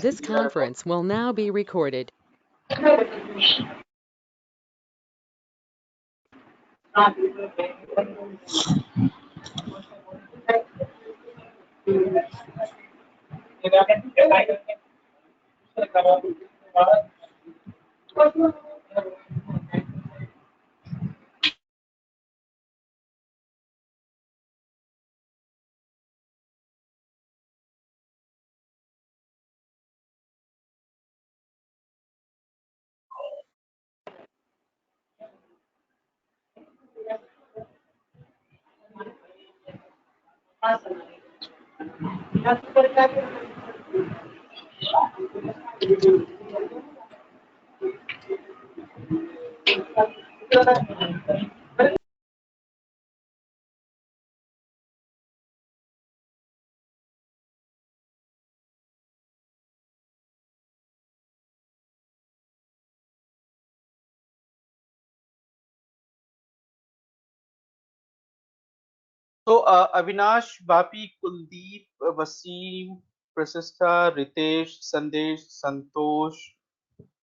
This conference will now be recorded. So, Avinash, Bapi, Kuldeep, Wasim, Prasista, Ritesh, Sandesh, Santosh,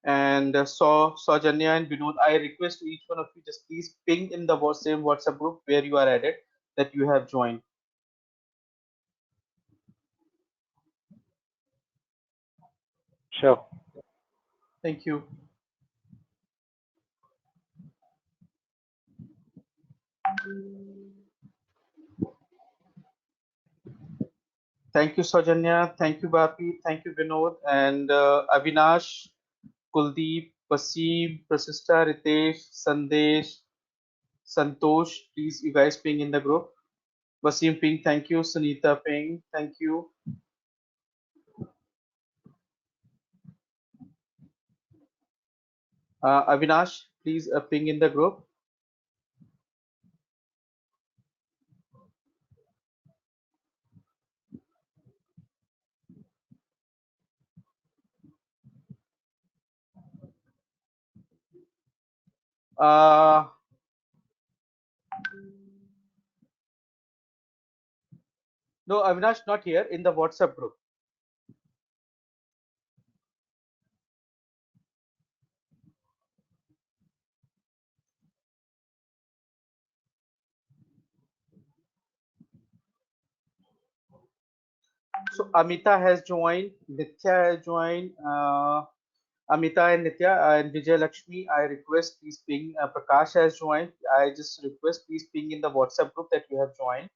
and Saujanya and Vinod, I request to each one of you just please ping in the same WhatsApp group where you are added that you have joined. Sure. Thank you. Thank you, Saujanya. Thank you, Bapi. Thank you, Vinod. And Avinash, Kuldeep, Wasim, Prasista, Ritesh, Sandesh, Santosh, please, you guys ping in the group. Wasim ping, thank you. Sunita ping, thank you. Avinash, please ping in the group. Uh, no, Avinash not here in the WhatsApp group. So Amita has joined, Nitya has joined, Amita and Nitya and Vijay Lakshmi. I request please ping. Prakash has joined. I just request please ping in the WhatsApp group that you have joined.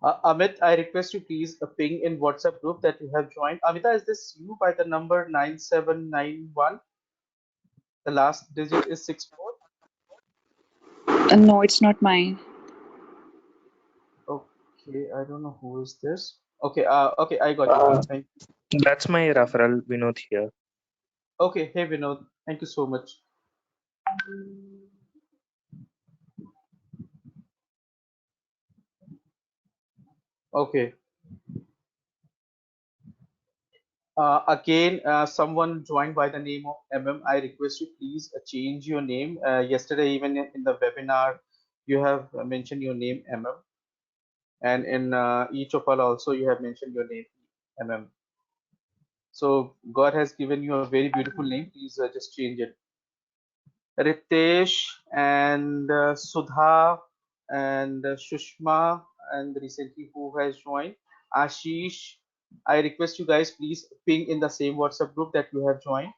Amit, I request you please ping in WhatsApp group that you have joined. Amita, is this you by the number 9791? The last digit is 64. No, it's not mine. Okay, I don't know who is this. Okay, okay, I got you. Thank you. That's my referral, Vinod here. Okay, hey Vinod, thank you so much. Okay. Again, someone joined by the name of MM. I request you please change your name. Yesterday, even in the webinar, you have mentioned your name MM, and in each of all also you have mentioned your name MM. So God has given you a very beautiful name. Please just change it. Ritesh and Sudha and Shushma and recently who has joined Ashish. I request you guys please ping in the same WhatsApp group that you have joined.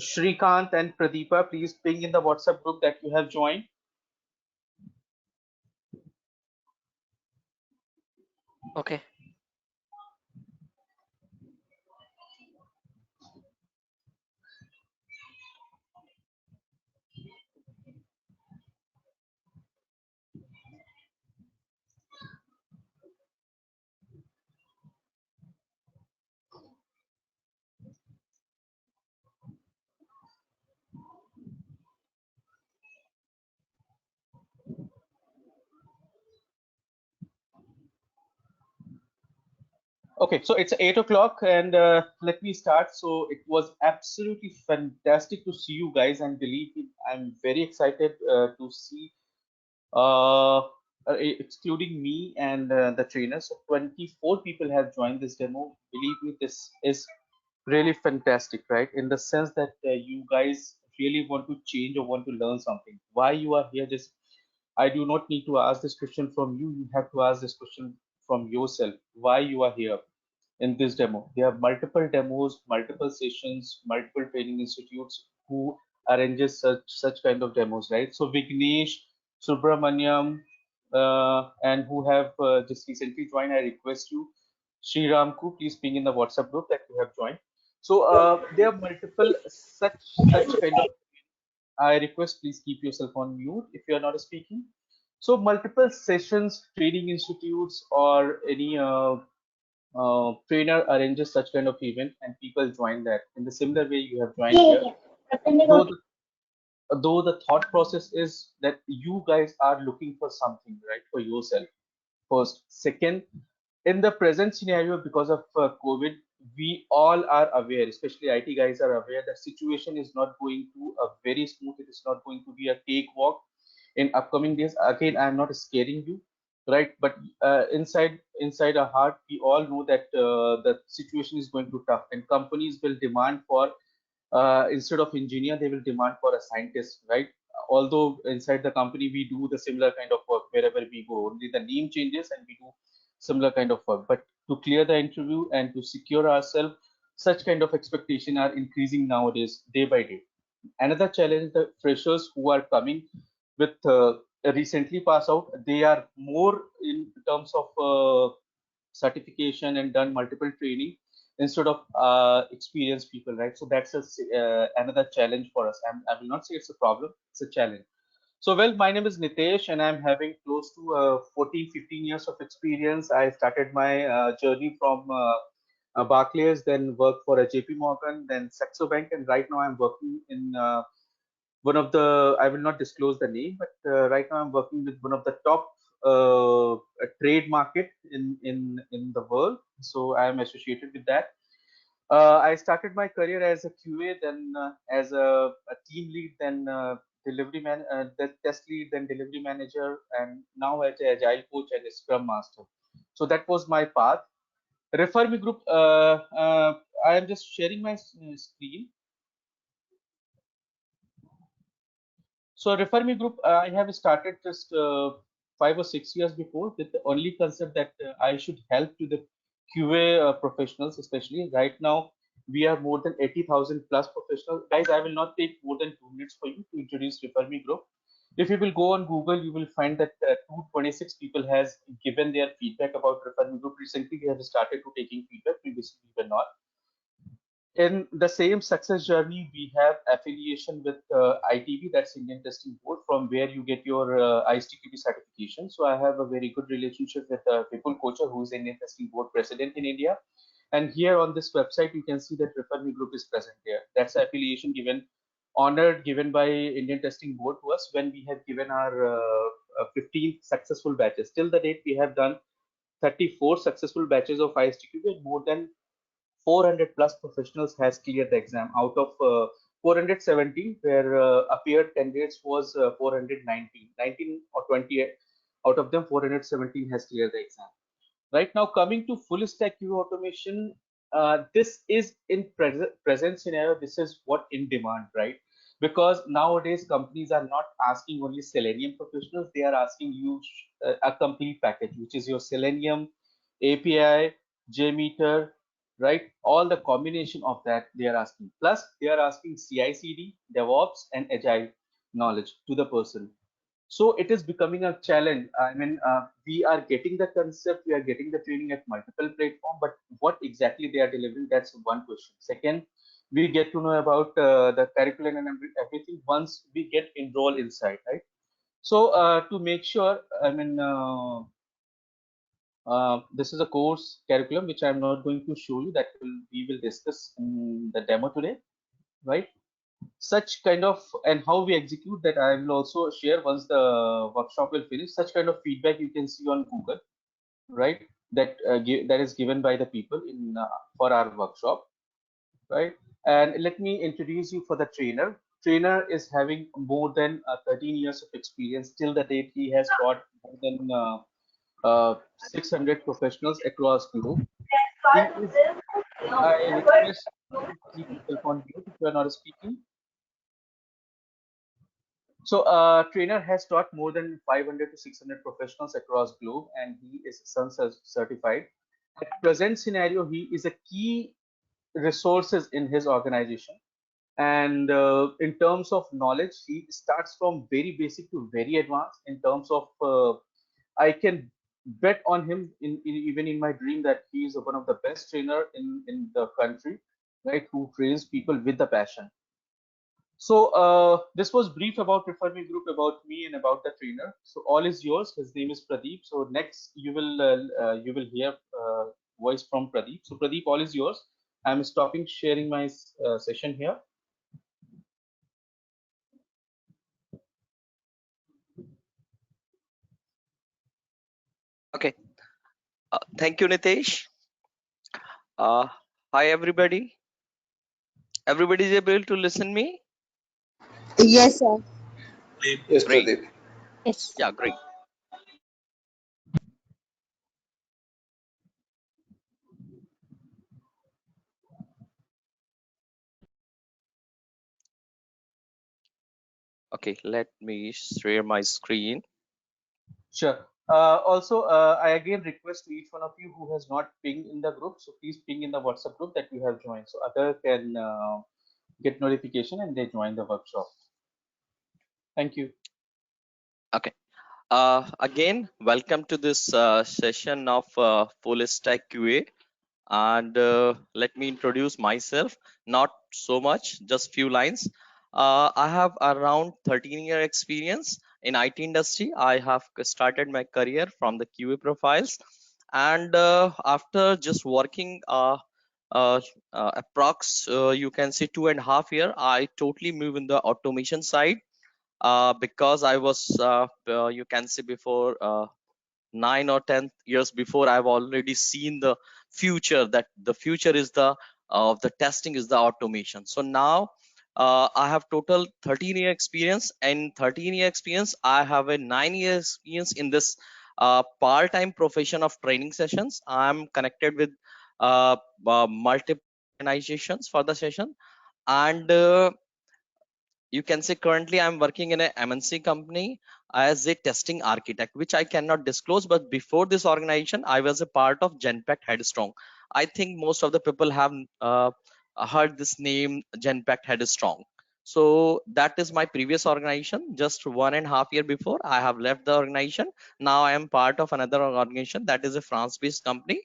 Shrikant and Pradeepa, please ping in the WhatsApp group that you have joined. Okay. Okay, so it's 8 o'clock and let me start. So it was absolutely fantastic to see you guys, and believe me, I'm very excited to see, excluding me and the trainers. So 24 people have joined this demo. Believe me, this is really fantastic, right? In the sense that you guys really want to change or want to learn something. Why you are here? Just I do not need to ask this question from you. You have to ask this question from yourself. Why you are here in this demo? There are multiple demos, multiple sessions, multiple training institutes who arranges such kind of demos, right? So Vignesh, Subramaniam, and who have just recently joined, I request you, Sri Ramku, please ping in the WhatsApp group that you have joined. So there are multiple such kind of. I request please keep yourself on mute if you are not speaking. So multiple sessions, training institutes, or any trainer arranges such kind of event, and people join that. In the similar way, you have joined here. Though the, though the thought process is that you guys are looking for something, right, for yourself. First, second, in the present scenario, because of COVID, we all are aware, especially IT guys are aware that situation is not going to a very smooth. It is not going to be a cakewalk in upcoming days. Again, I am not scaring you, right? But inside our heart, we all know that the situation is going to tough, and companies will demand for instead of engineer, they will demand for a scientist, right? Although inside the company we do the similar kind of work wherever we go, only the name changes and we do similar kind of work. But to clear the interview and to secure ourselves, such kind of expectation are increasing nowadays, day by day. Another challenge, the freshers who are coming with recently pass out, they are more in terms of certification and done multiple training instead of experienced people, right? So that's another challenge for us. I will not say it's a problem, it's a challenge. So, well, my name is Nitesh, and I'm having close to 14, 15 years of experience. I started my journey from Barclays, then worked for a JP Morgan, then Saxo Bank, and right now I'm working in one of the, I will not disclose the name, but right now I'm working with one of the top trade market in the world. So I am associated with that. I started my career as a QA, then as a team lead, then test lead, then delivery manager, and now as an agile coach and a scrum master. So that was my path. Refer Me Group. I am just sharing my screen. So Refer Me Group, I have started just 5 or 6 years before with the only concept that I should help to the QA professionals, especially right now. We are more than 80,000 plus professionals. Guys, I will not take more than 2 minutes for you to introduce Refer Me Group. If you will go on Google, you will find that 226 people has given their feedback about Refer Me Group. Recently, we have started to taking feedback. Previously, we were not. In the same success journey, we have affiliation with ITB, that's Indian Testing Board, from where you get your ISTQB certification. So I have a very good relationship with Vipul Kochar, who is Indian Testing Board president in India. And here on this website, you can see that Refer Me Group is present here. That's the affiliation given, honored given by Indian Testing Board to us when we have given our 15 successful batches. Till the date, we have done 34 successful batches of ISTQB, and more than 400 plus professionals has cleared the exam out of 417 where appeared candidates was 419, 19 or 20 out of them 417 has cleared the exam. Right now, coming to full stack QA automation, this is in present scenario, this is what in demand, right? Because nowadays companies are not asking only Selenium professionals, they are asking you a complete package, which is your Selenium, API, JMeter, right? All the combination of that they are asking. Plus, they are asking CI/CD, DevOps, and Agile knowledge to the person. So it is becoming a challenge. I mean, we are getting the concept, we are getting the training at multiple platforms, but what exactly they are delivering, that's one question. Second, we get to know about the curriculum and everything once we get enrolled inside, right? So to make sure, I mean, this is a course curriculum which I'm not going to show you. That we will discuss in the demo today, right? Such kind of, and how we execute that I will also share once the workshop will finish. Such kind of feedback you can see on Google, right? That is given by the people in for our workshop, right? And let me introduce you for the trainer. Trainer is having more than 13 years of experience. Till the date, he has taught more than 600 professionals across globe. He is, I request you to keep yourself on mute if you are not speaking. So, trainer has taught more than 500 to 600 professionals across globe, and he is Sun certified. At present scenario, he is a key resources in his organization. And in terms of knowledge, he starts from very basic to very advanced. In terms of, I can bet on him even in my dream that he is one of the best trainer in the country, right? Who trains people with the passion. So this was brief about Prefer Me Group, about me, and about the trainer. So all is yours. His name is Pradeep. So next you will hear voice from Pradeep. So Pradeep, all is yours. I'm stopping sharing my session here. Okay. Thank you, Nitesh. Hi, everybody. Everybody is able to listen me? Yes, sir. Yes, Great. Pradeep. Yes. Yeah, great. Okay, let me share my screen. Sure. Also, I again request to each one of you who has not pinged in the group, so please ping in the WhatsApp group that you have joined, so other can get notification and they join the workshop. Thank you. Okay. Again, welcome to this session of Full Stack QA. And let me introduce myself. Not so much, just few lines. I have around 13-year experience in IT industry. I have started my career from the QA profiles, and after just working uh, approx you can say 2.5 years, I totally move in the automation side, because I was you can say before 9 or 10 years before, I've already seen the future, that the future is the of the testing is the automation. So now I have total 13-year experience, and 13-year experience I have a 9-year experience in this part-time profession of training sessions. I'm connected with multiple organizations for the session, and you can say currently I'm working in a MNC company as a testing architect, which I cannot disclose. But before this organization, I was a part of Genpact Headstrong. I think most of the people have heard this name, Genpact Headstrong. So that is my previous organization. Just 1.5 years before, I have left the organization. Now I am part of another organization that is a France-based company,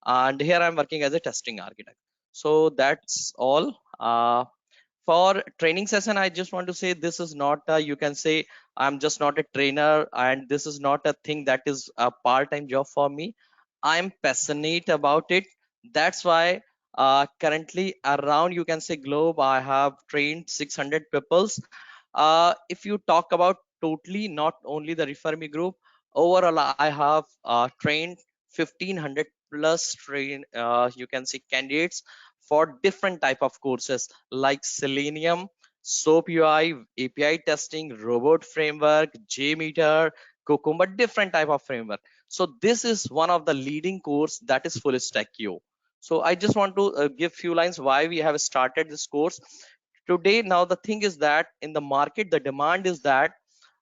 and here I'm working as a testing architect. So that's all. For training session, I just want to say this is not you can say I'm just not a trainer, and this is not a thing that is a part-time job for me. I'm passionate about it. That's why currently around you can say globe, I have trained 600 peoples. If you talk about totally, not only the Refer Me Group, overall I have trained 1500 plus you can say candidates for different type of courses like Selenium, SOAP UI, API testing, robot framework, JMeter, Cucumber, different type of framework. So this is one of the leading course that is Full Stack QO. So I just want to give few lines why we have started this course today. Now the thing is that in the market, the demand is that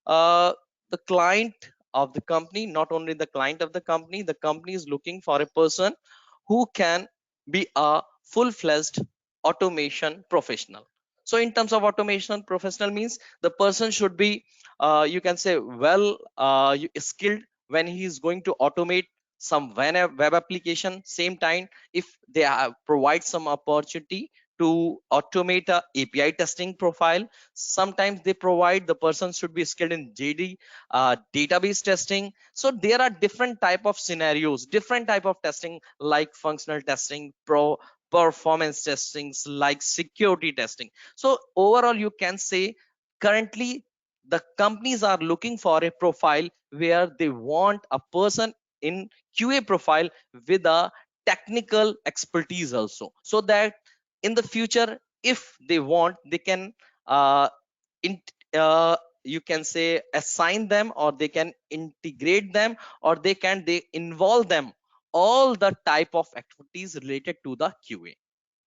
uh, the client of the company, not only the client of the company is looking for a person who can be a full-fledged automation professional. So in terms of automation professional means the person should be you can say well skilled when he is going to automate some web application. Same time, if they have provide some opportunity to automate a API testing profile, sometimes they provide the person should be skilled in JD database testing. So there are different type of scenarios, different type of testing, like functional testing, performance testings, like security testing. So overall you can say currently the companies are looking for a profile where they want a person in QA profile with a technical expertise also, so that in the future if they want they can uh, in, you can say assign them, or they can integrate them, or they involve them all the type of activities related to the QA.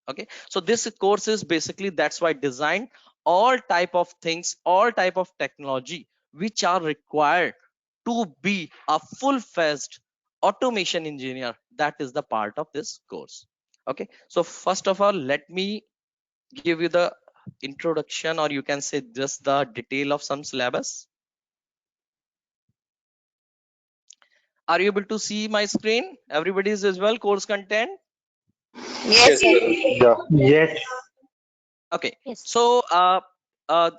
Okay, so this course is basically that's why designed all type of things, all type of technology which are required to be a full-fledged automation engineer. That is the part of this course. Okay, so first of all let me give you the introduction, or you can say just the detail of some syllabus. Are you able to see my screen? Everybody is as well course content? Yes, sir. Yeah. Yes. Okay, Yes. so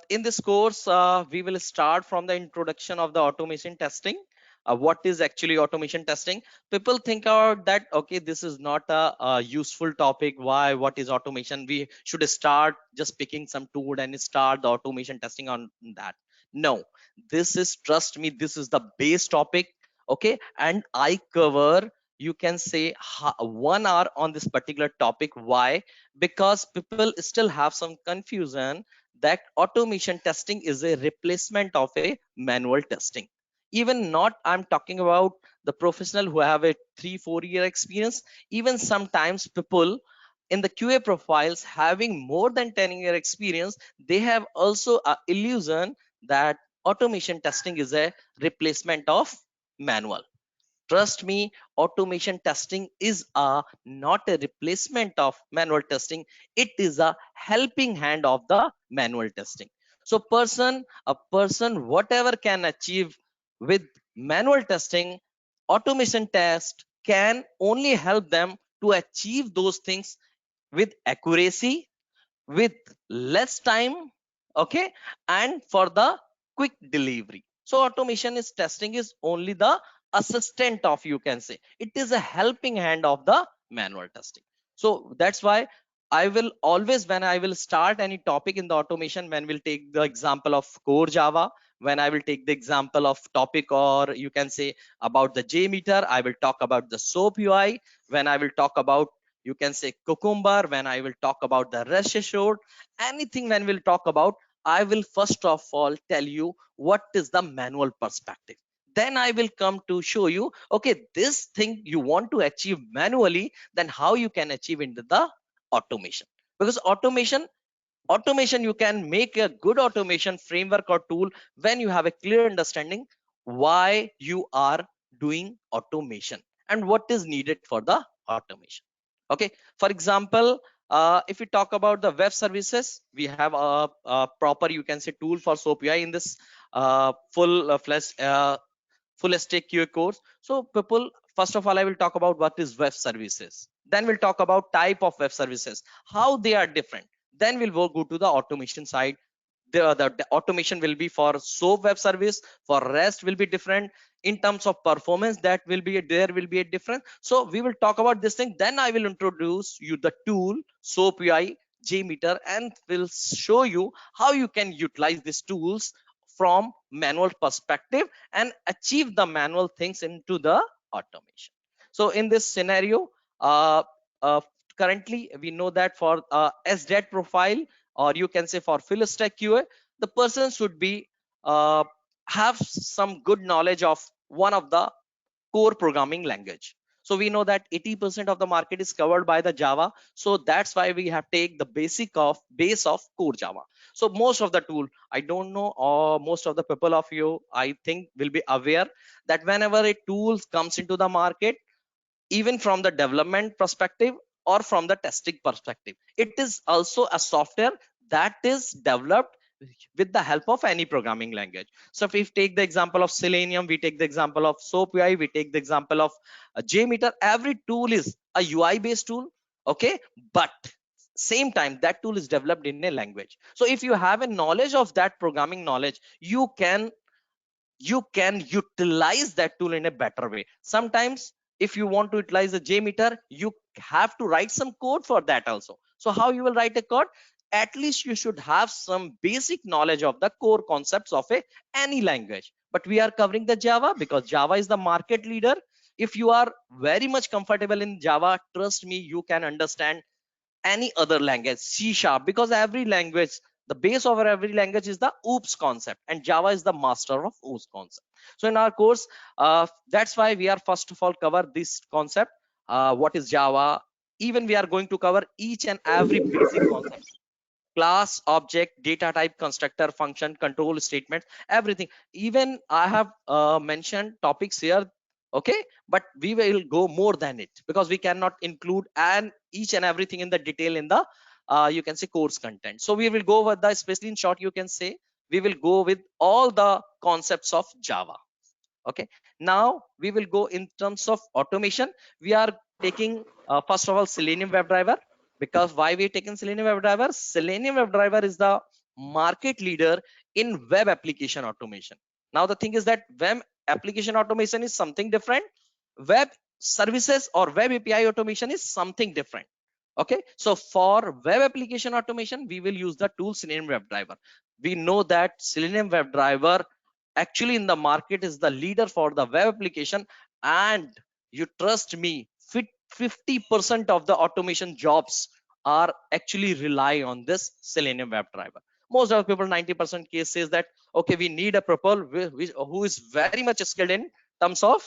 in this course we will start from the introduction of the automation testing. What is actually automation testing? People think about that, okay, this is not a useful topic. Why? What is automation? We should start just picking some tool and start the automation testing on that. No, this is, trust me, this is the base topic. Okay, and I cover, you can say, 1 hour on this particular topic. Why? Because people still have some confusion that automation testing is a replacement of a manual testing. Even not, I'm talking about the professional who have a 3-4 year experience. Even sometimes people in the QA profiles having more than 10-year experience, they have also a illusion that automation testing is a replacement of manual. Trust me, automation testing is not a replacement of manual testing. It is a helping hand of the manual testing. So a person whatever can achieve with manual testing, automation test can only help them to achieve those things with accuracy, with less time, okay, and for the quick delivery. So automation is testing is only the assistant of, you can say, it is a helping hand of the manual testing. So that's why I will always, when I will start any topic in the automation, when we'll take the example of core Java, when I will take the example of topic, or you can say about the JMeter, I will talk about the SOAP UI. When I will talk about, you can say, Cucumber, when I will talk about the rest assured, anything when we'll talk about, I will first of all tell you what is the manual perspective. Then I will come to show you, okay, this thing you want to achieve manually, then how you can achieve into the automation. Because automation you can make a good automation framework or tool when you have a clear understanding why you are doing automation and what is needed for the automation. Okay, for example, if we talk about the web services, we have a proper, you can say, tool for SOAP UI in this full stack QA course. So people, first of all, I will talk about what is web services. Then we'll talk about type of web services, how they are different. Then we'll go to the automation side. The automation will be for SOAP web service, for REST will be different. In terms of performance, that will be there will be a difference. So we will talk about this thing. Then I will introduce you the tool SOAP UI JMeter, and will show you how you can utilize these tools from manual perspective and achieve the manual things into the automation. So in this scenario, uh, uh, currently we know that for SDET profile, or you can say for full stack QA, the person should be have some good knowledge of one of the core programming language. So we know that 80% of the market is covered by the Java. So that's why we have take the base of core Java. So most of the tool, I don't know, or most of the people of you, I think, will be aware that whenever a tool comes into the market, even from the development perspective, or from the testing perspective. It is also a software that is developed with the help of any programming language. So if we take the example of Selenium, we take the example of SoapUI, we take the example of JMeter, every tool is a UI based tool, okay, but same time that tool is developed in a language. So if you have a knowledge of that programming knowledge, you can utilize that tool in a better way. Sometimes if you want to utilize the JMeter, you have to write some code for that also. So how you will write a code? At least you should have some basic knowledge of the core concepts of any language. But we are covering the Java because Java is the market leader. If you are very much comfortable in Java, trust me, you can understand any other language, C#, because every language, the base of every language is the OOPS concept, and Java is the master of OOPS concept. So in our course, that's why we are first of all cover this concept. What is Java? Even we are going to cover each and every basic concept: class, object, data type, constructor, function, control statement, everything. Even I have mentioned topics here, okay, but we will go more than it because we cannot include each and everything in the detail in the you can say course content. So we will go with the, especially in short, you can say we will go with all the concepts of Java. Okay, now we will go in terms of automation. We are taking first of all Selenium WebDriver. Because why we taken Selenium WebDriver? Selenium WebDriver is the market leader in web application automation. Now the thing is that web application automation is something different. Web services or web API automation is something different. Okay, so for web application automation, we will use the tool Selenium WebDriver. We know that Selenium WebDriver actually in the market is the leader for the web application, and you trust me, 50% of the automation jobs are actually rely on this Selenium WebDriver. Most of the people, 90% case says that okay, we need a people who is very much skilled in terms of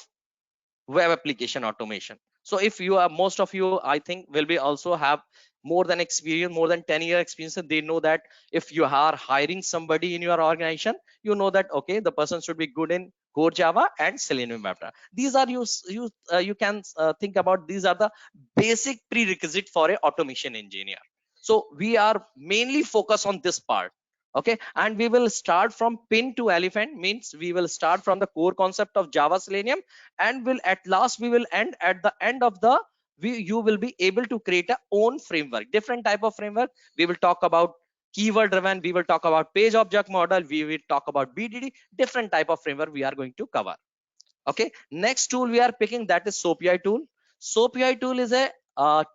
web application automation. So if you are, most of you I think will be also have more than experience, more than 10-year experience, they know that if you are hiring somebody in your organization, you know that okay, the person should be good in core Java and Selenium WebDriver. These are you can think about, these are the basic prerequisite for a automation engineer. So we are mainly focused on this part. Okay, and we will start from pin to elephant, means we will start from the core concept of Java Selenium, and will at last we will end at the end of the you will be able to create a own framework, different type of framework. We will talk about keyword driven, we will talk about page object model, we will talk about BDD, different type of framework we are going to cover. Okay, next tool we are picking, that is SoapUI tool. SoapUI tool is a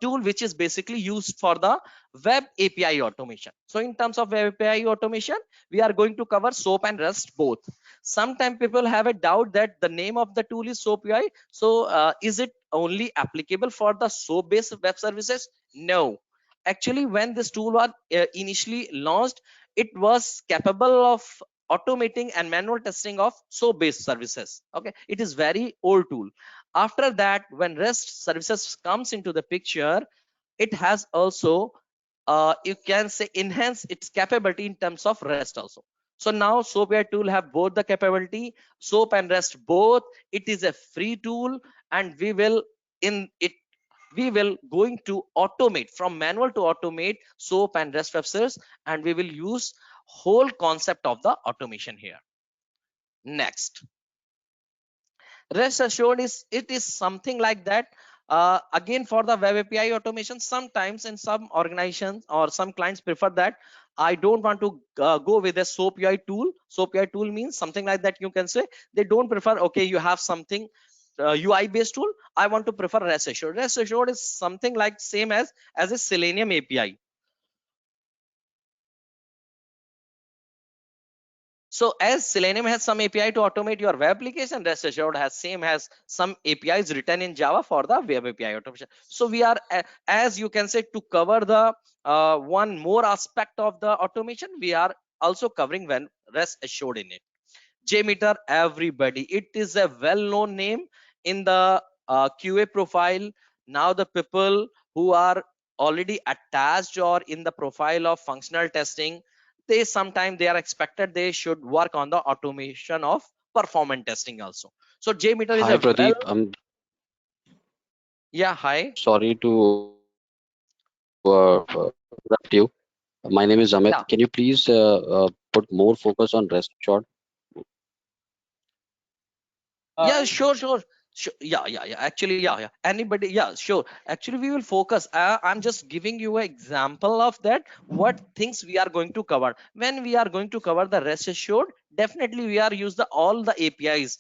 tool which is basically used for the web API automation. So in terms of web API automation, we are going to cover SOAP and REST both. Sometimes people have a doubt that the name of the tool is SoapUI. So is it only applicable for the SOAP based web services? No, actually when this tool was initially launched, it was capable of automating and manual testing of SOAP based services. Okay, it is very old tool. After that, when REST services comes into the picture, it has also you can say enhance its capability in terms of REST also. So now SoapUI tool have both the capability, SOAP and REST both. It is a free tool, and we will going to automate from manual to automate SOAP and REST web services, and we will use whole concept of the automation here. Next, rest assured is something like that. Again, for the web API automation, sometimes in some organizations or some clients prefer that I don't want to go with a SoapUI tool. SoapUI tool means something like that, you can say they don't prefer, okay, you have something UI based tool, I want to prefer rest assured. Rest assured is something like same as a Selenium API. So as Selenium has some API to automate your web application, rest assured has some APIs written in Java for the web API automation. So we are, as you can say, to cover the one more aspect of the automation, we are also covering when rest assured in it. JMeter, everybody, it is a well-known name in the QA profile. Now the people who are already attached or in the profile of functional testing, they sometimes they are expected they should work on the automation of performance testing also. So JMeter is Hi a Pradeep, yeah, hi. sorry to interrupt you. My name is Amit. Yeah. Can you please put more focus on rest short? Yeah, sure. Yeah. Actually, yeah. Anybody, yeah, sure. Actually, we will focus. I'm just giving you an example of that. What things we are going to cover when we are going to cover the rest assured. Definitely, we are use the all the APIs.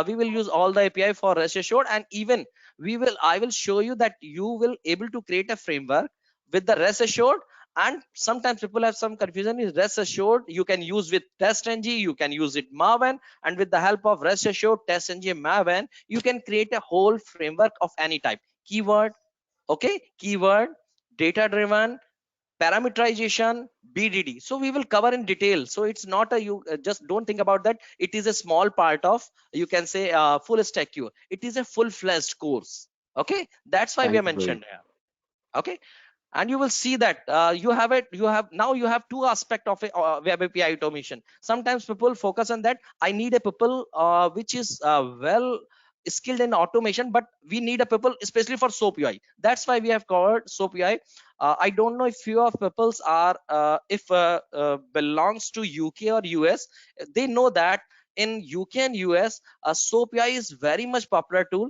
We will use all the API for rest assured, and even I will show you that you will able to create a framework with the rest assured. And sometimes people have some confusion. Is rest assured you can use with TestNG, you can use it Maven, and with the help of rest assured, TestNG, Maven, you can create a whole framework of any type. Keyword, okay, keyword, data driven, parameterization, BDD. So we will cover in detail. So it's not a, you just don't think about that it is a small part of, you can say, full stack queue. It is a full-fledged course. Okay, that's why we Thank have you very mentioned here. Okay, and you will see that you have two aspect of a web API automation. Sometimes people focus on that I need a people which is well skilled in automation, but we need a people especially for SOAP UI. That's why we have covered SOAP UI. I don't know if few of peoples are if belongs to UK or US. They know that in UK and US, SOAP UI is very much popular tool.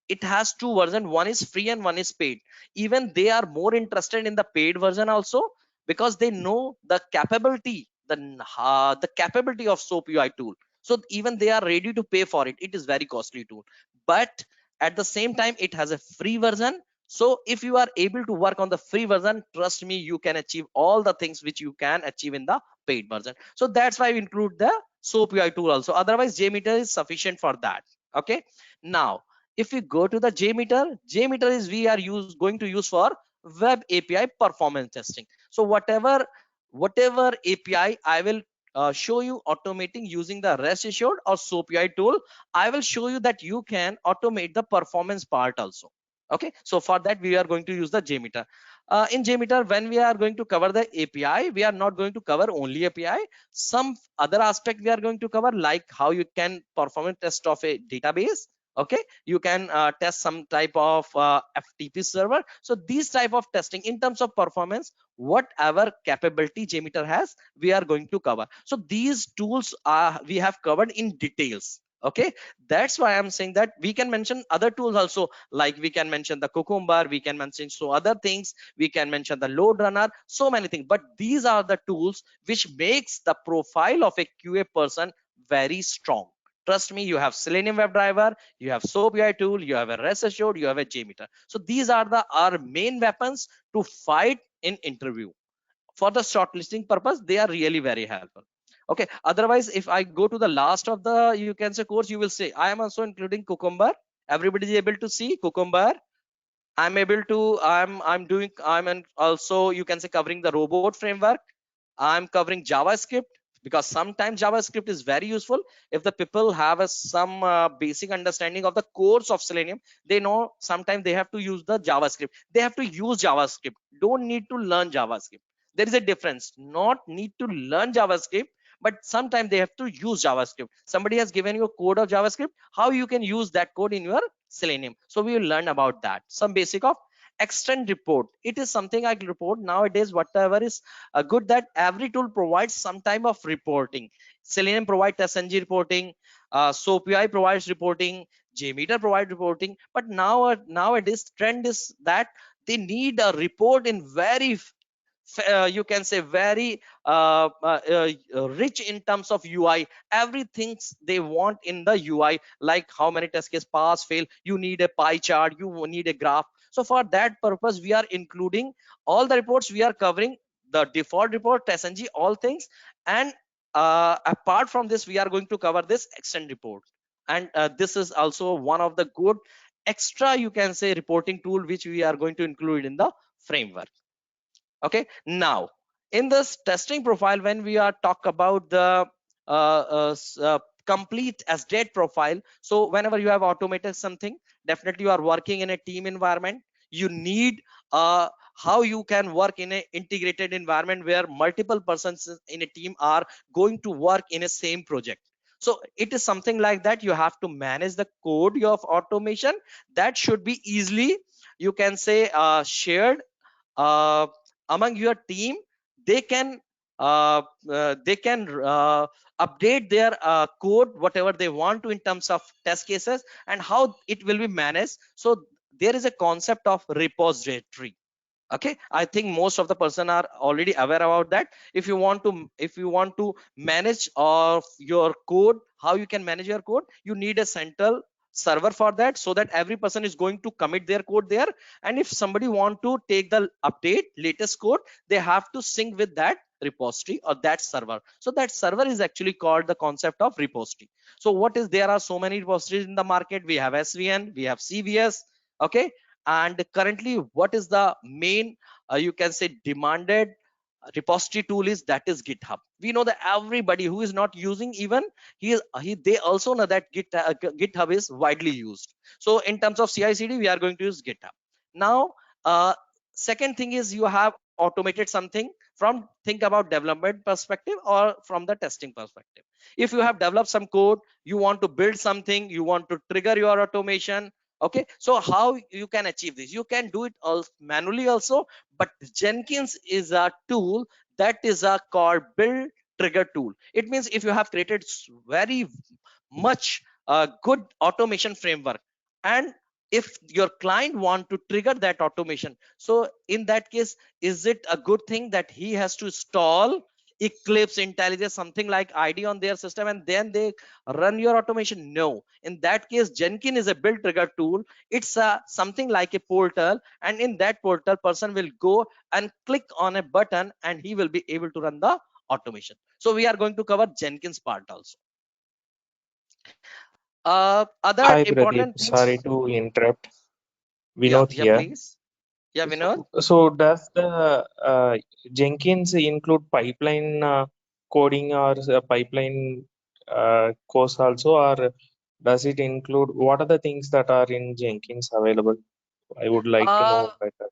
It has two versions, one is free and one is paid. Even they are more interested in the paid version also, because they know the capability, the capability of SOAP UI tool. So even they are ready to pay for it. It is very costly tool, but at the same time it has a free version. So if you are able to work on the free version, trust me, you can achieve all the things which you can achieve in the paid version. So that's why we include the SOAP UI tool also. Otherwise JMeter is sufficient for that. Okay, now if we go to the JMeter is we are going to use for web API performance testing. So whatever API I will show you automating using the rest assured or SOAP UI tool, I will show you that you can automate the performance part also. Okay, so for that we are going to use the JMeter. In JMeter, when we are going to cover the API, we are not going to cover only API. Some other aspect we are going to cover, like how you can perform a test of a database. Okay, you can test some type of FTP server. So these type of testing in terms of performance, whatever capability JMeter has, we are going to cover. So these tools we have covered in details. Okay, that's why I'm saying that we can mention other tools also, like we can mention the Cucumber, we can mention so other things, we can mention the load runner, so many things, but these are the tools which makes the profile of a QA person very strong. Trust me, you have Selenium WebDriver, you have SOAP UI tool, you have a rest assured, you have a JMeter. So these are our main weapons to fight in interview. For the shortlisting purpose, they are really very helpful. Okay, otherwise if I go to the last of the, you can say, course, you will say I am also including Cucumber. Everybody is able to see Cucumber. I'm able to, I'm also, you can say, covering the robot framework. I'm covering JavaScript, because sometimes JavaScript is very useful. If the people have some basic understanding of the course of Selenium, they know sometimes they have to use the JavaScript. They have to use JavaScript. Don't need to learn JavaScript. There is a difference. Not need to learn JavaScript, but sometimes they have to use JavaScript. Somebody has given you a code of JavaScript, how you can use that code in your Selenium. So we will learn about that. Some basic of extend report. It is something I report nowadays. Whatever is good, that every tool provides some type of reporting. Selenium provides TestNG reporting, SOAP UI provides reporting, JMeter provides reporting. But nowadays trend is that they need a report in very you can say very rich in terms of UI. Everything they want in the UI, like how many test case pass fail, you need a pie chart, you need a graph. So for that purpose we are including all the reports. We are covering the default report, TestNG, all things. And apart from this, we are going to cover this extend report. And this is also one of the good extra, you can say, reporting tool which we are going to include in the framework. Okay, now in this testing profile, when we are talk about the complete SDET profile, so whenever you have automated something, definitely you are working in a team environment. You need how you can work in an integrated environment where multiple persons in a team are going to work in a same project. So it is something like that. You have to manage the code of automation that should be easily, you can say, shared among your team, they can uh, they can update their code whatever they want to in terms of test cases and how it will be managed. So there is a concept of repository. Okay, I think most of the person are already aware about that. If you want to manage of your code, how you can manage your code, you need a central server for that, so that every person is going to commit their code there, and if somebody want to take the update latest code, they have to sync with that repository or that server. So that server is actually called the concept of repository. So what is, there are so many repositories in the market. We have SVN, we have CVS. Okay, and currently what is the main you can say demanded repository tool is, that is GitHub. We know that everybody who is not using, even they also know that GitHub is widely used. So in terms of CI/CD, we are going to use GitHub. Now second thing is, you have automated something from, think about development perspective or from the testing perspective. If you have developed some code, you want to build something, you want to trigger your automation. Okay, so how you can achieve this? You can do it all manually also, but Jenkins is a tool that is a called build trigger tool. It means if you have created very much good automation framework, and if your client want to trigger that automation, so in that case, is it a good thing that he has to install Eclipse, IntelliJ, something like ID on their system and then they run your automation? No, in that case, Jenkins is a build trigger tool. It's something like a portal, and in that portal, person will go and click on a button and he will be able to run the automation. So we are going to cover Jenkins part also. Other Hi, Pradeep. important Sorry things. to interrupt. Yeah, Vinod yeah, here. please. Yeah, Vinod. So does the Jenkins include pipeline coding or pipeline course also, or does it include, what are the things that are in Jenkins available? I would like to uh know better.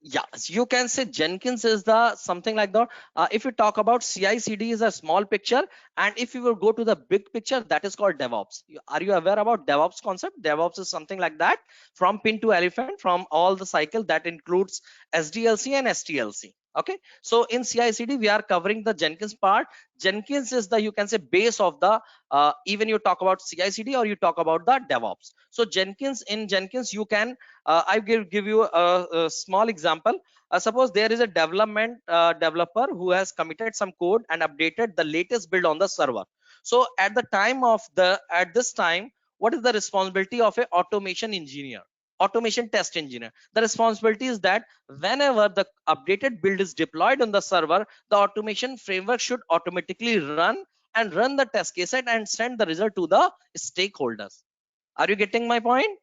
yeah, you can say Jenkins is the something like that. If you talk about CI/CD is a small picture, and if you will go to the big picture, that is called DevOps. Are you aware about DevOps concept? DevOps is something like that, from pin to elephant, from all the cycle that includes SDLC and STLC. Okay, so in CI/CD we are covering the Jenkins part. Jenkins is the, you can say, base of the even you talk about CI/CD or you talk about the DevOps. So Jenkins, in Jenkins you can I give you a small example. Suppose there is a developer who has committed some code and updated the latest build on the server. So at the time of at this time, what is the responsibility of a automation engineer, automation test engineer? The responsibility is that whenever the updated build is deployed on the server, the automation framework should automatically run and run the test case and send the result to the stakeholders. Are you getting my point?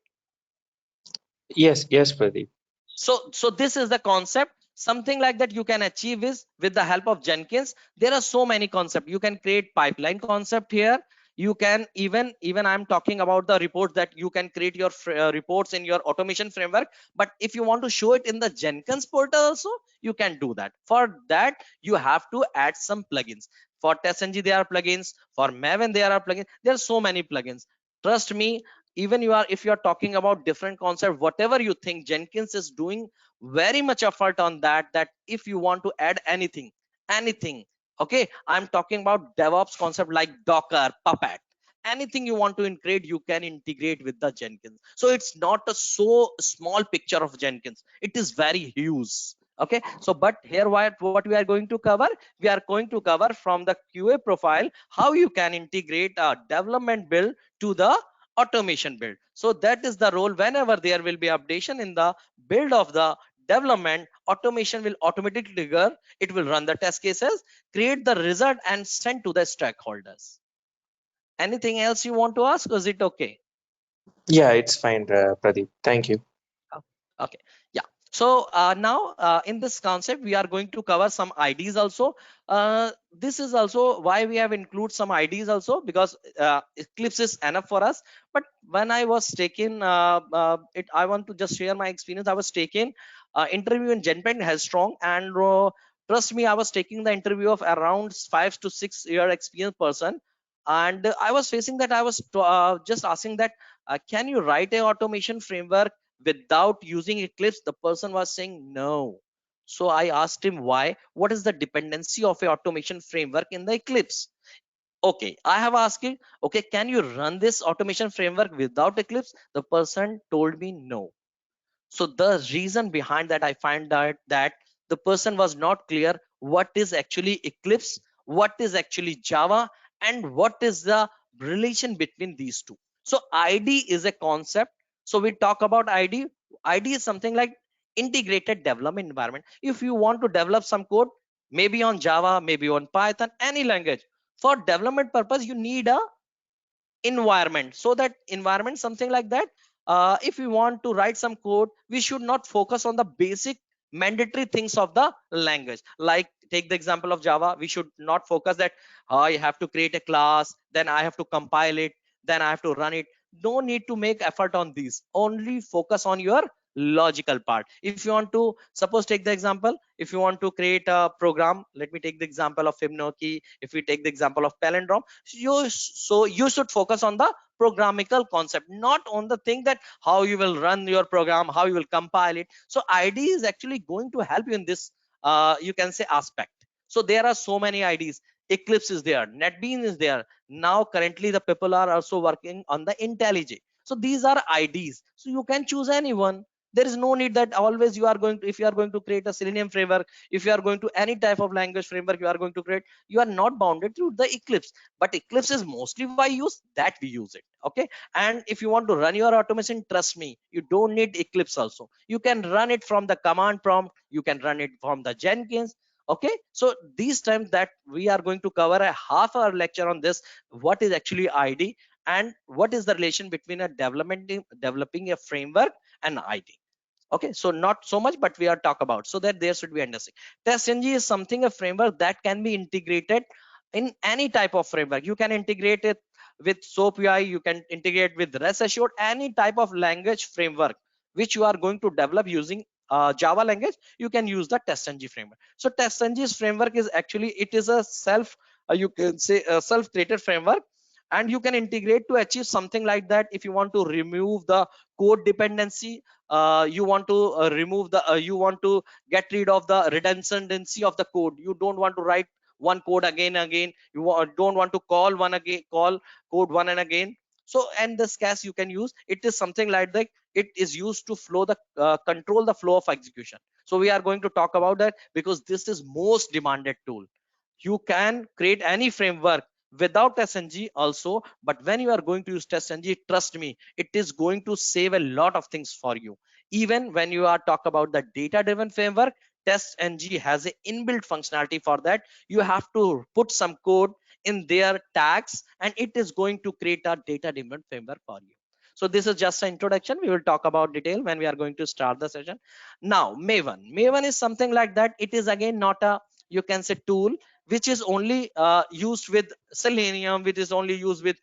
Yes, yes, Pradeep. So this is the concept. Something like that you can achieve is with the help of Jenkins. There are so many concepts. You can create pipeline concept here. You can even I'm talking about the reports, that you can create your reports in your automation framework. But if you want to show it in the Jenkins portal also, you can do that. For that, you have to add some plugins. For TestNG there are plugins, for Maven there are plugins. There are so many plugins. Trust me, even if you are talking about different concept, whatever you think, Jenkins is doing very much effort on that if you want to add anything. Okay, I'm talking about DevOps concept like Docker, Puppet, anything you want to integrate, you can integrate with the Jenkins. So it's not a so small picture of Jenkins, it is very huge. Okay, so but here what we are going to cover, we are going to cover from the QA profile how you can integrate a development build to the automation build. So that is the role. Whenever there will be updation in the build of the development, automation will automatically trigger, it will run the test cases, create the result and send to the stakeholders. Anything else you want to ask, or is it okay? Yeah, it's fine, Pradeep. Thank you. Okay, yeah. So now in this concept we are going to cover some IDs also. This is also why we have include some IDs also, because Eclipse is enough for us. But when I was taking I want to just share my experience. I was taking interview in Genpact Headstrong, and trust me, I was taking the interview of around 5 to 6 year experienced person, and I was facing that. I was just asking that, can you write a automation framework without using Eclipse? The person was saying no. So I asked him why, what is the dependency of a automation framework in the Eclipse? Okay, I have asked him, okay, can you run this automation framework without Eclipse? The person told me no. So the reason behind that, I find out that the person was not clear what is actually Eclipse, what is actually Java, and what is the relation between these two. So ID is a concept. So we talk about ID. ID is something like integrated development environment. If you want to develop some code, maybe on Java, maybe on Python, any language, for development purpose, you need a environment. So that environment, something like that, if we want to write some code, we should not focus on the basic mandatory things of the language. Like take the example of Java, we should not focus that I have to create a class, then I have to compile it, then I have to run it. No need to make effort on these, only focus on your logical part. If you want to, suppose, take the example, if you want to create a program, let me take the example of Fibonacci, if we take the example of palindrome, so you should focus on the programmatical concept, not on the thing that how you will run your program, how you will compile it. So ID is actually going to help you in this, you can say, aspect. So there are so many IDs. Eclipse is there, NetBeans is there. Now currently the people are also working on the IntelliJ. So these are IDs, so you can choose anyone. There is no need that always you are going to, if you are going to create a Selenium framework, if you are going to any type of language framework you are going to create, you are not bounded to the Eclipse. But Eclipse is mostly why use that we use it. Okay, and if you want to run your automation, trust me, you don't need Eclipse also. You can run it from the command prompt, you can run it from the Jenkins. Okay, so these times that we are going to cover a half hour lecture on this, what is actually ID and what is the relation between a developing a framework and ID. Okay, so not so much, but we are talk about, so that there should be understanding. TestNG is something, a framework that can be integrated in any type of framework. You can integrate it with SOAP UI, you can integrate with REST assured, any type of language framework which you are going to develop using Java language, you can use the TestNG framework. So TestNG's framework is actually, it is a self, you can say a self-created framework, and you can integrate to achieve something like that. If you want to remove the code dependency, you want to remove the you want to get rid of the redundancy of the code, you don't want to write one code again and again, you don't want to call code one and again. So, and this case you can use, it is something like that, it is used to flow the control the flow of execution. So we are going to talk about that, because this is most demanded tool. You can create any framework without TestNG also, but when you are going to use TestNG, trust me, it is going to save a lot of things for you. Even when you are talk about the data driven framework, TestNG has an inbuilt functionality for that. You have to put some code in their tags and it is going to create a data driven framework for you. So this is just an introduction, we will talk about detail when we are going to start the session. Now Maven is something like that, it is again not a, you can say, tool which is only used with Selenium, which is only used with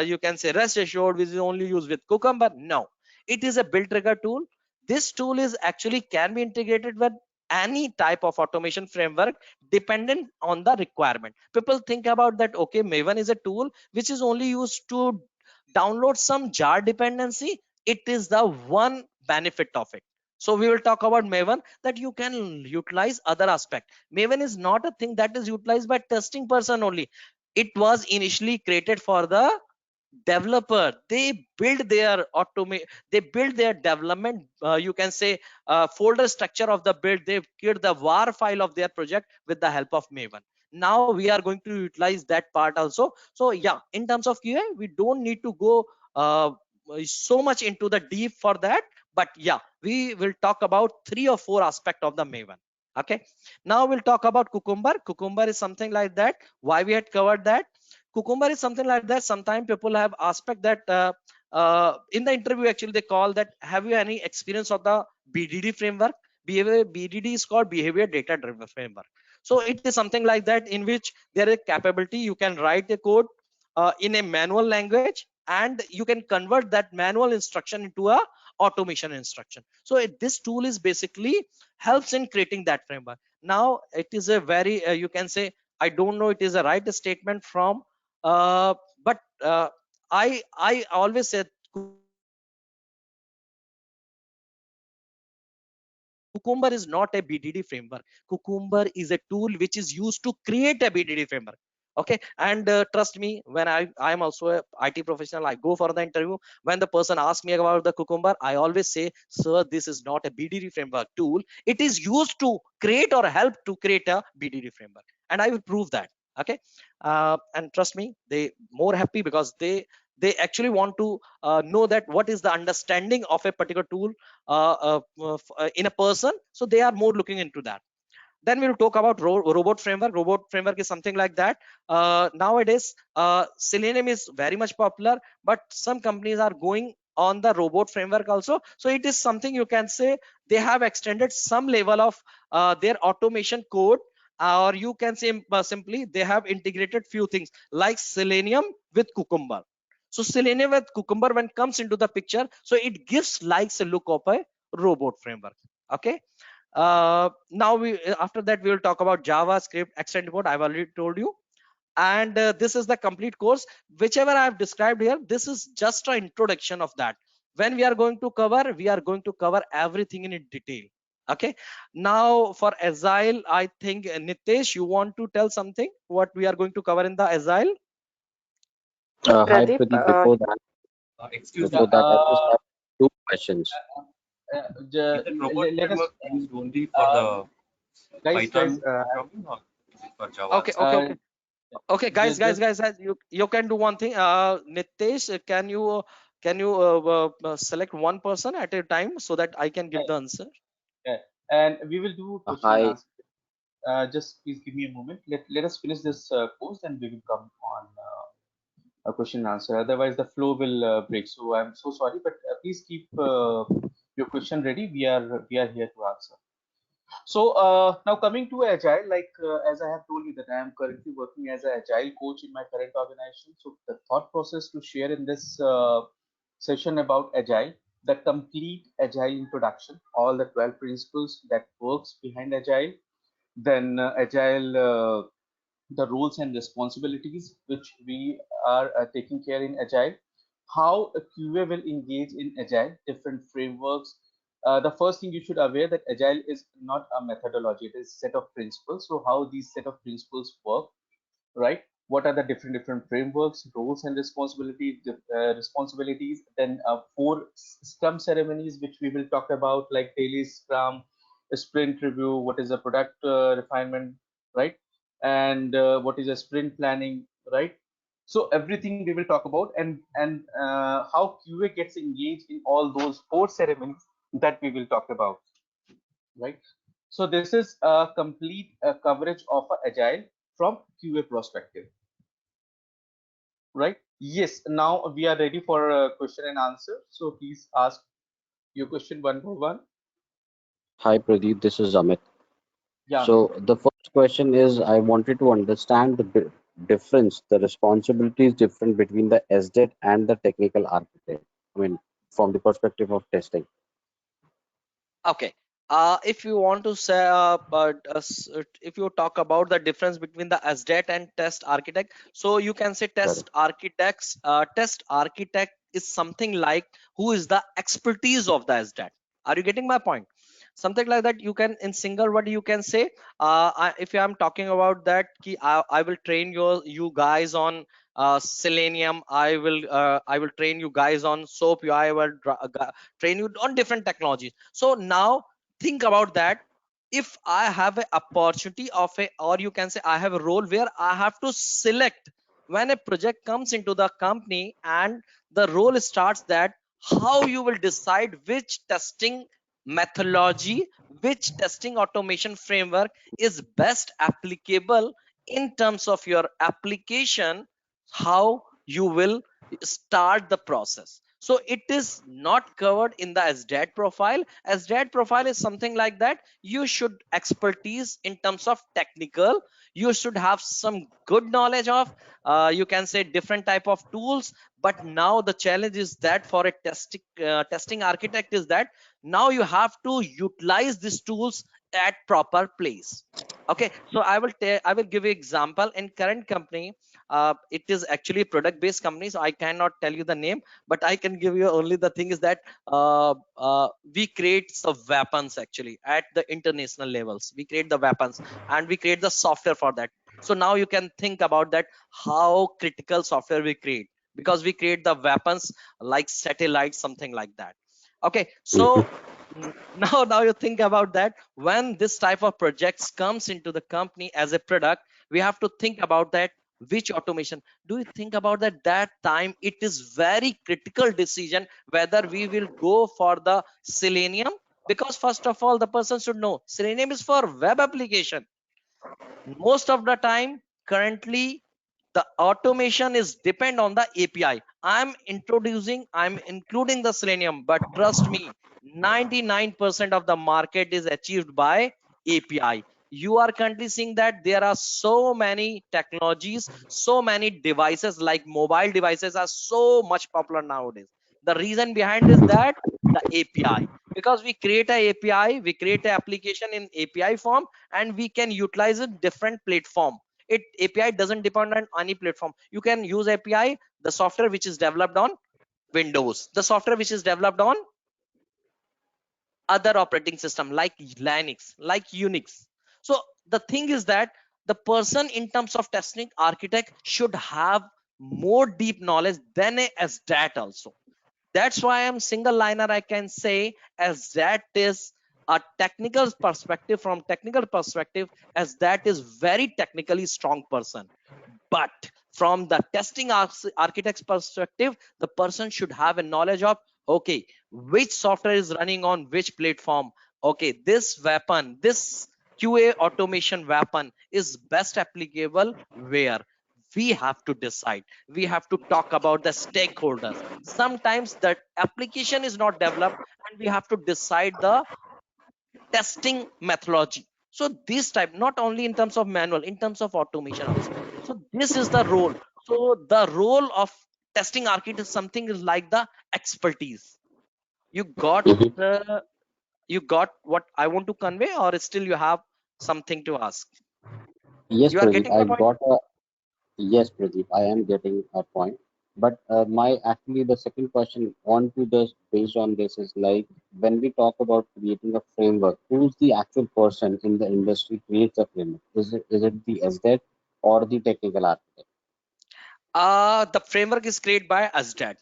you can say REST assured, which is only used with Cucumber. No, it is a build trigger tool. This tool is actually can be integrated with any type of automation framework dependent on the requirement. People think about that, okay, Maven is a tool which is only used to download some jar dependency. It is the one benefit of it. So we will talk about Maven, that you can utilize other aspect. Maven is not a thing that is utilized by testing person only. It was initially created for the developer. They build their they build their development, you can say, folder structure of the build. They create the war file of their project with the help of Maven. Now we are going to utilize that part also. So yeah, in terms of QA, we don't need to go so much into the deep for that, but yeah, we will talk about 3 or 4 aspect of the Maven. Okay, now we'll talk about Cucumber is something like that. Why we had covered that? Cucumber is something like that. Sometimes people have aspect that in the interview, actually they call that, have you any experience of the BDD framework? BDD is called behavior data driven framework. So it is something like that, in which there is capability, you can write a code in a manual language, and you can convert that manual instruction into a automation instruction. So this tool is basically helps in creating that framework. Now it is a very you can say, I don't know it is a right statement from but I always said Cucumber is not a BDD framework. Cucumber is a tool which is used to create a BDD framework. Okay, and trust me, when I am also a IT professional, I go for the interview. When the person asks me about the Cucumber, I always say, sir, this is not a BDD framework tool. It is used to create or help to create a BDD framework, and I will prove that. Okay, and trust me, they more happy because they actually want to know that what is the understanding of a particular tool in a person, so they are more looking into that. Then we'll talk about robot framework. Robot framework is something like that. Nowadays Selenium is very much popular, but some companies are going on the robot framework also. So it is something, you can say, they have extended some level of their automation code, or you can say simply they have integrated few things like Selenium with Cucumber. So Selenium with Cucumber, when comes into the picture, so it gives likes a look of a robot framework. Okay, now we after that we will talk about JavaScript extended code. I've already told you, and this is the complete course. Whichever I have described here, this is just an introduction of that. When we are going to cover, we are going to cover everything in detail. Okay, now for Agile, I think Nitesh, you want to tell something what we are going to cover in the Agile? Hi, Pradeep, Pradeep. Excuse me. Before that, I just have two questions. Is the robot Let us, framework used only for the guys, Python programming or for Java Okay, also? okay, uh, okay. Okay, guys, just you can do one thing. Nitesh, can you select one person at a time so that I can give the answer? yeah, and we will do question and Hi, answer. Just please give me a moment. Let us finish this course, and we will come on a question and answer. Otherwise, the flow will break. So I'm so sorry, but please keep your question ready. We are here to answer. So now coming to Agile, like as I have told you that I am currently working as an Agile coach in my current organization. So the thought process to share in this session about Agile, the complete Agile introduction, all the 12 principles that works behind Agile, then Agile, the roles and responsibilities which we are taking care in Agile, how a QA will engage in Agile, different frameworks. The first thing you should aware that Agile is not a methodology; it is set of principles. So how these set of principles work, right? What are the different frameworks, roles and responsibilities? Then four Scrum ceremonies which we will talk about, like daily Scrum, sprint review, what is a product refinement, right? And what is a sprint planning, right? So everything we will talk about, and how QA gets engaged in all those four ceremonies that we will talk about, right? So this is a complete coverage of Agile from QA perspective, right? Yes, now we are ready for a question and answer. So please ask your question one by one. hi, Pradeep. This is Amit. Yeah, Amit. So the first question is, I wanted to understand the difference, the responsibilities different between the SDET and the technical architect. I mean, from the perspective of testing. Okay. If you want to say, if you talk about the difference between the SDET and test architect, so you can say Correct. test architect is something like who is the expertise of the SDET. Are you getting my point? Something like that. You can, in single word, you can say, if I'm talking about that, I will train you guys on Selenium. I will train you guys on SOAP. I will train you on different technologies. So now think about that. If I have an opportunity of a, or you can say I have a role where I have to select when a project comes into the company, and the role starts that how you will decide which testing methodology, which testing automation framework is best applicable in terms of your application, how you will start the process. So it is not covered in the SDAT profile. SDAT profile is something like that. You should expertise in terms of technical. You should have some good knowledge of, you can say, different type of tools. But now the challenge is that for a testing architect is that now you have to utilize these tools at proper place. Okay, so I will give you example. In current company, it is actually product based company, so I cannot tell you the name, but I can give you only the thing is that we create some weapons actually at the international levels. We create the weapons and we create the software for that. So now you can think about that, how critical software we create, because we create the weapons like satellites, something like that. Okay, so now you think about that, when this type of projects comes into the company as a product, we have to think about that, which automation do you think about that time it is very critical decision whether we will go for the Selenium, because first of all the person should know Selenium is for web application. Most of the time currently the automation is depend on the API. I'm including the Selenium, but trust me, 99% of the market is achieved by API. You are currently seeing that there are so many technologies, so many devices, like mobile devices are so much popular nowadays. The reason behind is that the API, because we create a API, we create an application in API form, and we can utilize it different platform. It API doesn't depend on any platform. You can use API, the software which is developed on Windows, the software which is developed on other operating system like Linux, like Unix. So the thing is that the person in terms of testing architect should have more deep knowledge than a SDAT also. That's why I'm single liner. I can say as that is a technical perspective, from technical perspective, as that is very technically strong person. But from the testing architect's perspective, the person should have a knowledge of, okay, which software is running on which platform. Okay, this weapon, this QA automation weapon is best applicable where. We have to decide, we have to talk about the stakeholders. Sometimes that application is not developed and we have to decide the testing methodology. So this type, not only in terms of manual, in terms of automation also. So this is the role. So the role of testing architect is something is like the expertise. You got Mhm. you got what I want to convey, or still you have something to ask? Yes, You are Pradeep, getting my I point? got a yes, Pradeep, I am getting a point. But my actually the second question on to this based on this is like when we talk about creating a framework, who's the actual person in the industry creates a framework? Is it the SDET or the technical architect? The framework is created by ASDAT.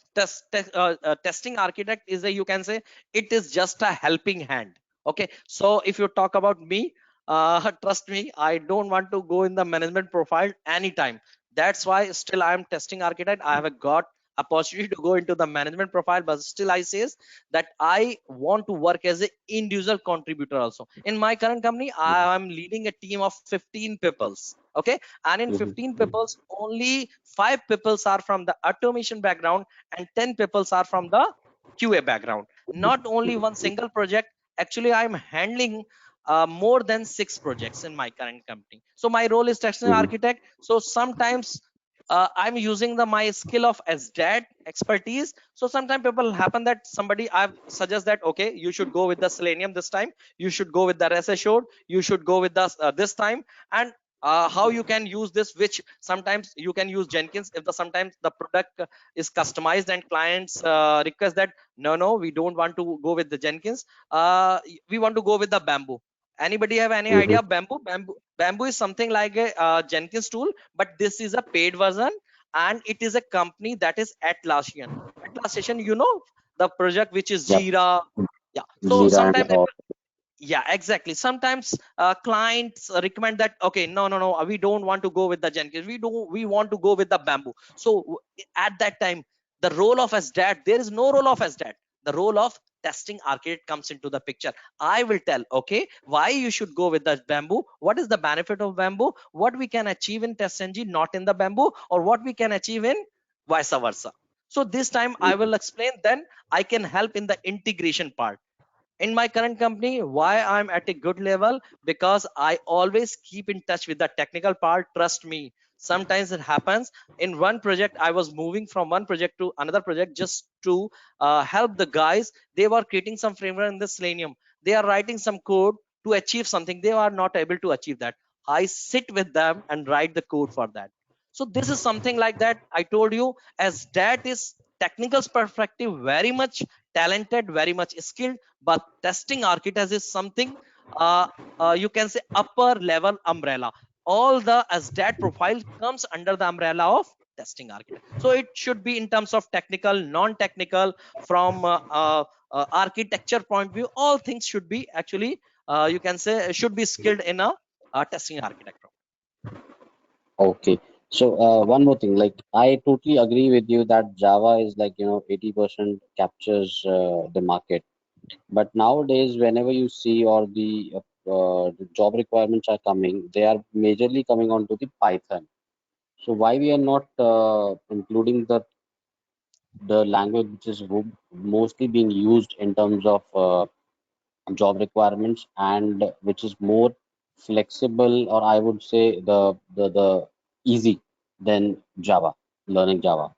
Testing architect is a, you can say, it is just a helping hand. Okay, so if you talk about me, trust me, I don't want to go in the management profile anytime. That's why still I am testing architect. I have got opportunity to go into the management profile, but still I says that I want to work as an individual contributor also. In my current company, I am leading a team of 15 peoples. Okay, and in Mm-hmm. 15 peoples only 5 peoples are from the automation background and 10 peoples are from the QA background. Not only one single project, actually I'm handling more than 6 projects in my current company. So my role is technical Mm-hmm. architect. So sometimes I'm using the my skill of SDAT expertise. So sometimes people happen that somebody I suggest that, okay, you should go with the Selenium this time, you should go with the rest assured, you should go with the this time. And how you can use this, which sometimes you can use Jenkins if the sometimes the product is customized and clients request that, no, we don't want to go with the Jenkins, we want to go with the Bamboo. Anybody have any Mm-hmm. idea of Bamboo is something like a Jenkins tool, but this is a paid version, and it is a company that is Atlassian, you know, the project which is Yep. Jira. Yeah, so Jira and sometimes all. yeah, exactly, sometimes clients recommend that, okay, no, we don't want to go with the Jenkins, we want to go with the Bamboo. So at that time, the role of SDAT, there is no role of SDAT. The role of testing architect comes into the picture. I will tell, okay, why you should go with the Bamboo, what is the benefit of Bamboo, what we can achieve in TestNG not in the Bamboo, or what we can achieve in vice versa. So this time I will explain, then I can help in the integration part. In my current company, why I'm at a good level, because I always keep in touch with the technical part. Trust me, sometimes it happens. In one project, I was moving from one project to another project just to help the guys. They were creating some framework in the Selenium, they are writing some code to achieve something, they are not able to achieve that. I sit with them and write the code for that. So this is something like that. I told you, as that is technical perspective, very much talented, very much skilled, but testing architect is something, you can say, upper level umbrella. All the ASDAT profile comes under the umbrella of testing architect. So it should be in terms of technical, non-technical, from architecture point of view, all things should be actually, you can say, should be skilled in a testing architect. Okay. So one more thing, like I totally agree with you that Java is like 80% captures the market. But nowadays, whenever you see or the job requirements are coming, they are majorly coming onto the Python. So why we are not including the language which is mostly being used in terms of job requirements and which is more flexible, or I would say the easy than Java, learning Java.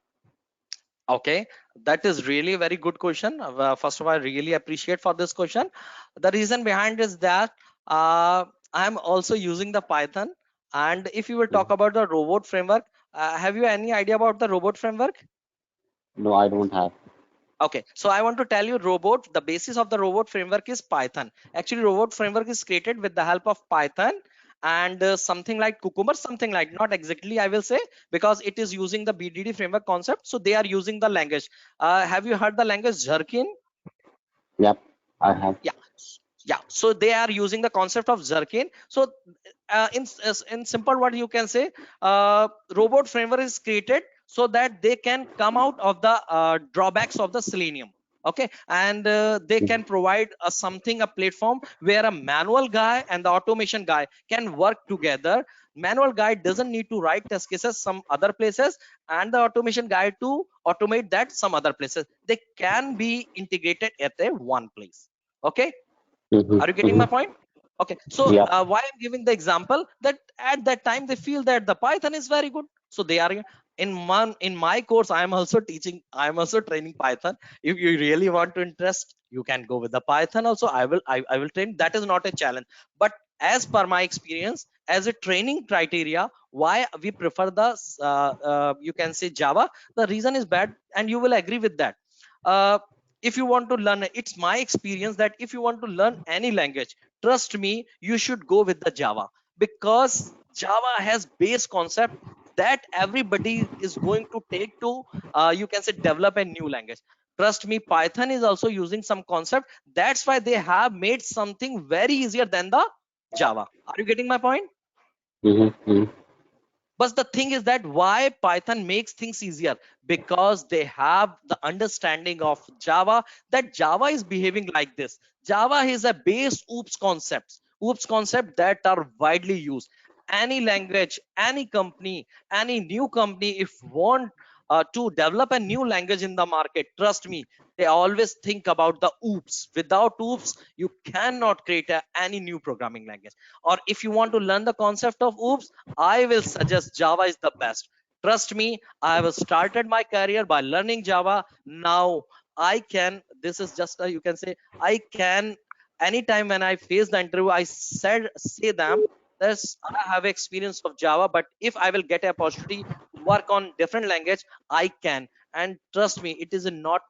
Okay, that is really a very good question. First of all, I really appreciate for this question. The reason behind is that I'm also using the Python. And if you will talk about the robot framework, have you any idea about the robot framework? No, I don't have. Okay, so I want to tell you, robot, the basis of the robot framework is Python. Actually, robot framework is created with the help of Python and something like Cucumber, something like, not exactly I will say, because it is using the BDD framework concept. So they are using the language. Have you heard the language Zirkin? Yep, I have. Yeah, so they are using the concept of Zirkin. So in simple word, you can say robot framework is created so that they can come out of the drawbacks of the Selenium. Okay, and they can provide a platform where a manual guy and the automation guy can work together. Manual guy doesn't need to write test cases some other places, and the automation guy to automate that some other places. They can be integrated at a one place. Okay, Mhm, are you getting my mhm. point? Okay, so Yeah. why I'm giving the example that at that time they feel that the Python is very good, so they are in my course. I am also teaching, I am also training Python. If you really want to interest, you can go with the Python also. I will train. That is not a challenge. But as per my experience, as a training criteria, why we prefer the you can say Java, the reason is bad, and you will agree with that. uh, if you want to learn, it's my experience that if you want to learn any language, trust me, you should go with the Java, because Java has base concept that everybody is going to take to you can say develop a new language. Trust me, Python is also using some concept. That's why they have made something very easier than the Java. Are you getting my point? Mhm, mhm. But the thing is that why Python makes things easier, because they have the understanding of Java, that Java is behaving like this. Java is a base oops concept that are widely used. Any language, any company, any new company, if want to develop a new language in the market, trust me, they always think about the oops. Without oops, you cannot create any new programming language. Or if you want to learn the concept of oops, I will suggest Java is the best. Trust me, I have started my career by learning Java. Now I can, this is just a, you can say, I can, anytime when I face the interview, I say them, this I have experience of Java, but if I will get an opportunity to work on different language, I can. And trust me, it is not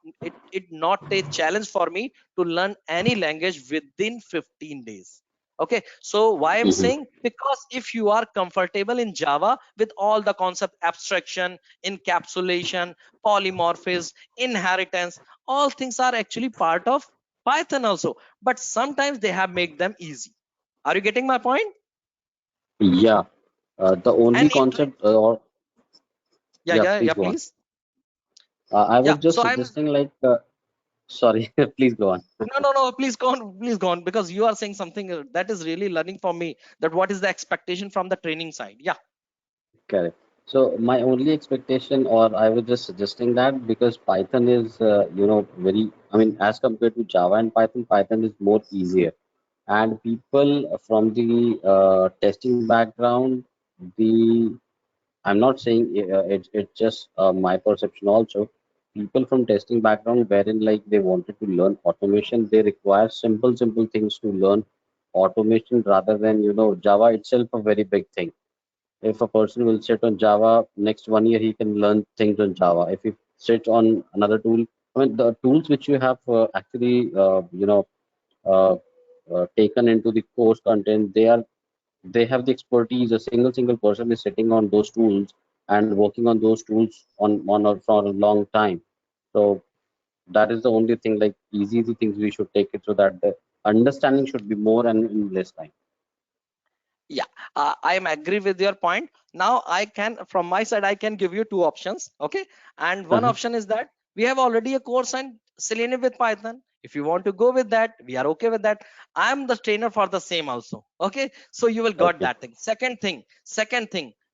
a challenge for me to learn any language within 15 days. Okay, so why I'm Mhm. saying, because if you are comfortable in Java with all the concept abstraction, encapsulation, polymorphism, inheritance, all things are actually part of Python also, but sometimes they have made them easy. Are you getting my point? Yeah. The only And in concept, or yeah, yeah, yeah, please yeah, go on. please. I Yeah, was just so I'm suggesting, like, sorry, please go on. no, please go on, because you are saying something that is really learning for me, that what is the expectation from the training side. Yeah. Correct. So my only expectation, or I was just suggesting that because Python is, very, I mean, as compared to Java and Python, Python is more easier. And people from the testing background, the I'm not saying it's just my perception also. People from testing background, wherein like they wanted to learn automation, they require simple things to learn automation rather than, Java itself a very big thing. If a person will sit on Java, next 1 year he can learn things on Java. If he sits on another tool, I mean, the tools which you have actually, uh, taken into the course content, they have the expertise. A single person is sitting on those tools and working on those tools on or for a long time. So that is the only thing, like easy things we should take it, so that the understanding should be more and in less time. Yeah, I am agree with your point. Now I can, from my side, I can give you two options. Okay, and one option is that we have already a course on Selenium with Python. If you want to go with that, we are okay with that. I am the trainer for the same also. Okay, so you will got Okay. that thing.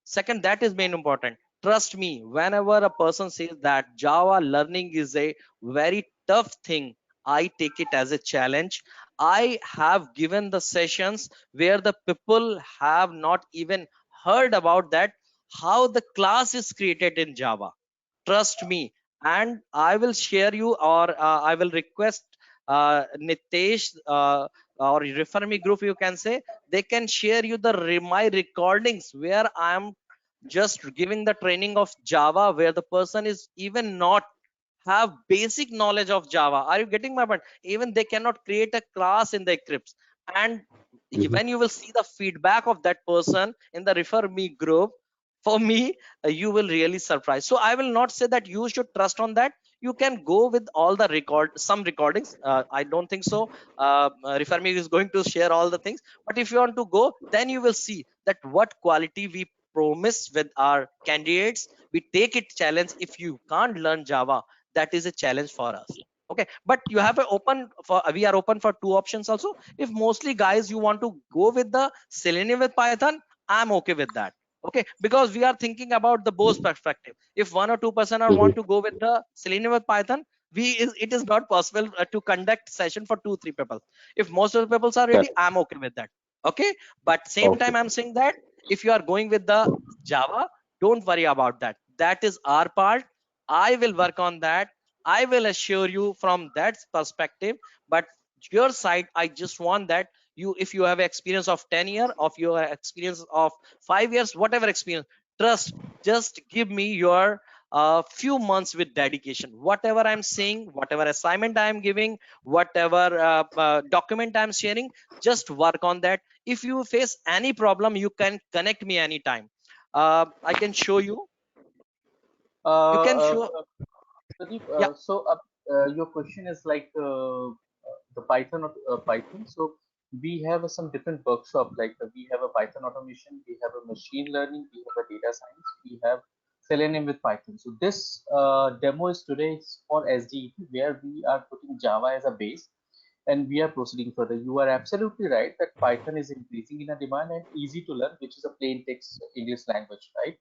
Second, that is main important. Trust me, whenever a person says that Java learning is a very tough thing, I take it as a challenge. I have given the sessions where the people have not even heard about that, how the class is created in Java. Trust me, and I will share you, or I will request Nitesh, or refer me group, you can say, they can share you the my recordings where I am just giving the training of Java, where the person is even not have basic knowledge of Java. Are you getting my point? Even they cannot create a class in the Eclipse. And Mhm. when you will see the feedback of that person in the refer me group, for me, you will really surprise. So I will not say that you should trust on that. You can go with all the some recordings. I don't think so. Refer me is going to share all the things. But if you want to go, then you will see that what quality we promise with our candidates. We take it challenge. If you can't learn Java, that is a challenge for us. Okay, but you have a open for, we are open for two options also. If mostly guys you want to go with the Selenium with Python, I'm okay with that. Okay, because we are thinking about the both perspective. If 1 or 2% are Mhm. want to go with the Selenium with Python, it is not possible to conduct session for 2-3 people. If most of the people are ready, Correct. I'm okay with that. Okay, but same Okay. time I'm saying that if you are going with the Java, don't worry about that. That is our part. I will work on that. I will assure you from that perspective. But your side, I just want that you, if you have experience of 10 years, of your experience of 5 years, whatever experience, trust, just give me your few months with dedication. Whatever I'm saying, whatever assignment I'm giving, whatever document I'm sharing, just work on that. If you face any problem, you can connect me anytime. I can show you. You Uh, can uh, show. uh, Pradeep, Yeah. your question is like the Python Python. So we have some different workshop. Like we have a Python automation, we have a machine learning, we have a data science, we have Selenium with Python. So this demo is today for SDET, where we are putting Java as a base, and we are proceeding further. You are absolutely right that Python is increasing in a demand and easy to learn, which is a plain text English language, right?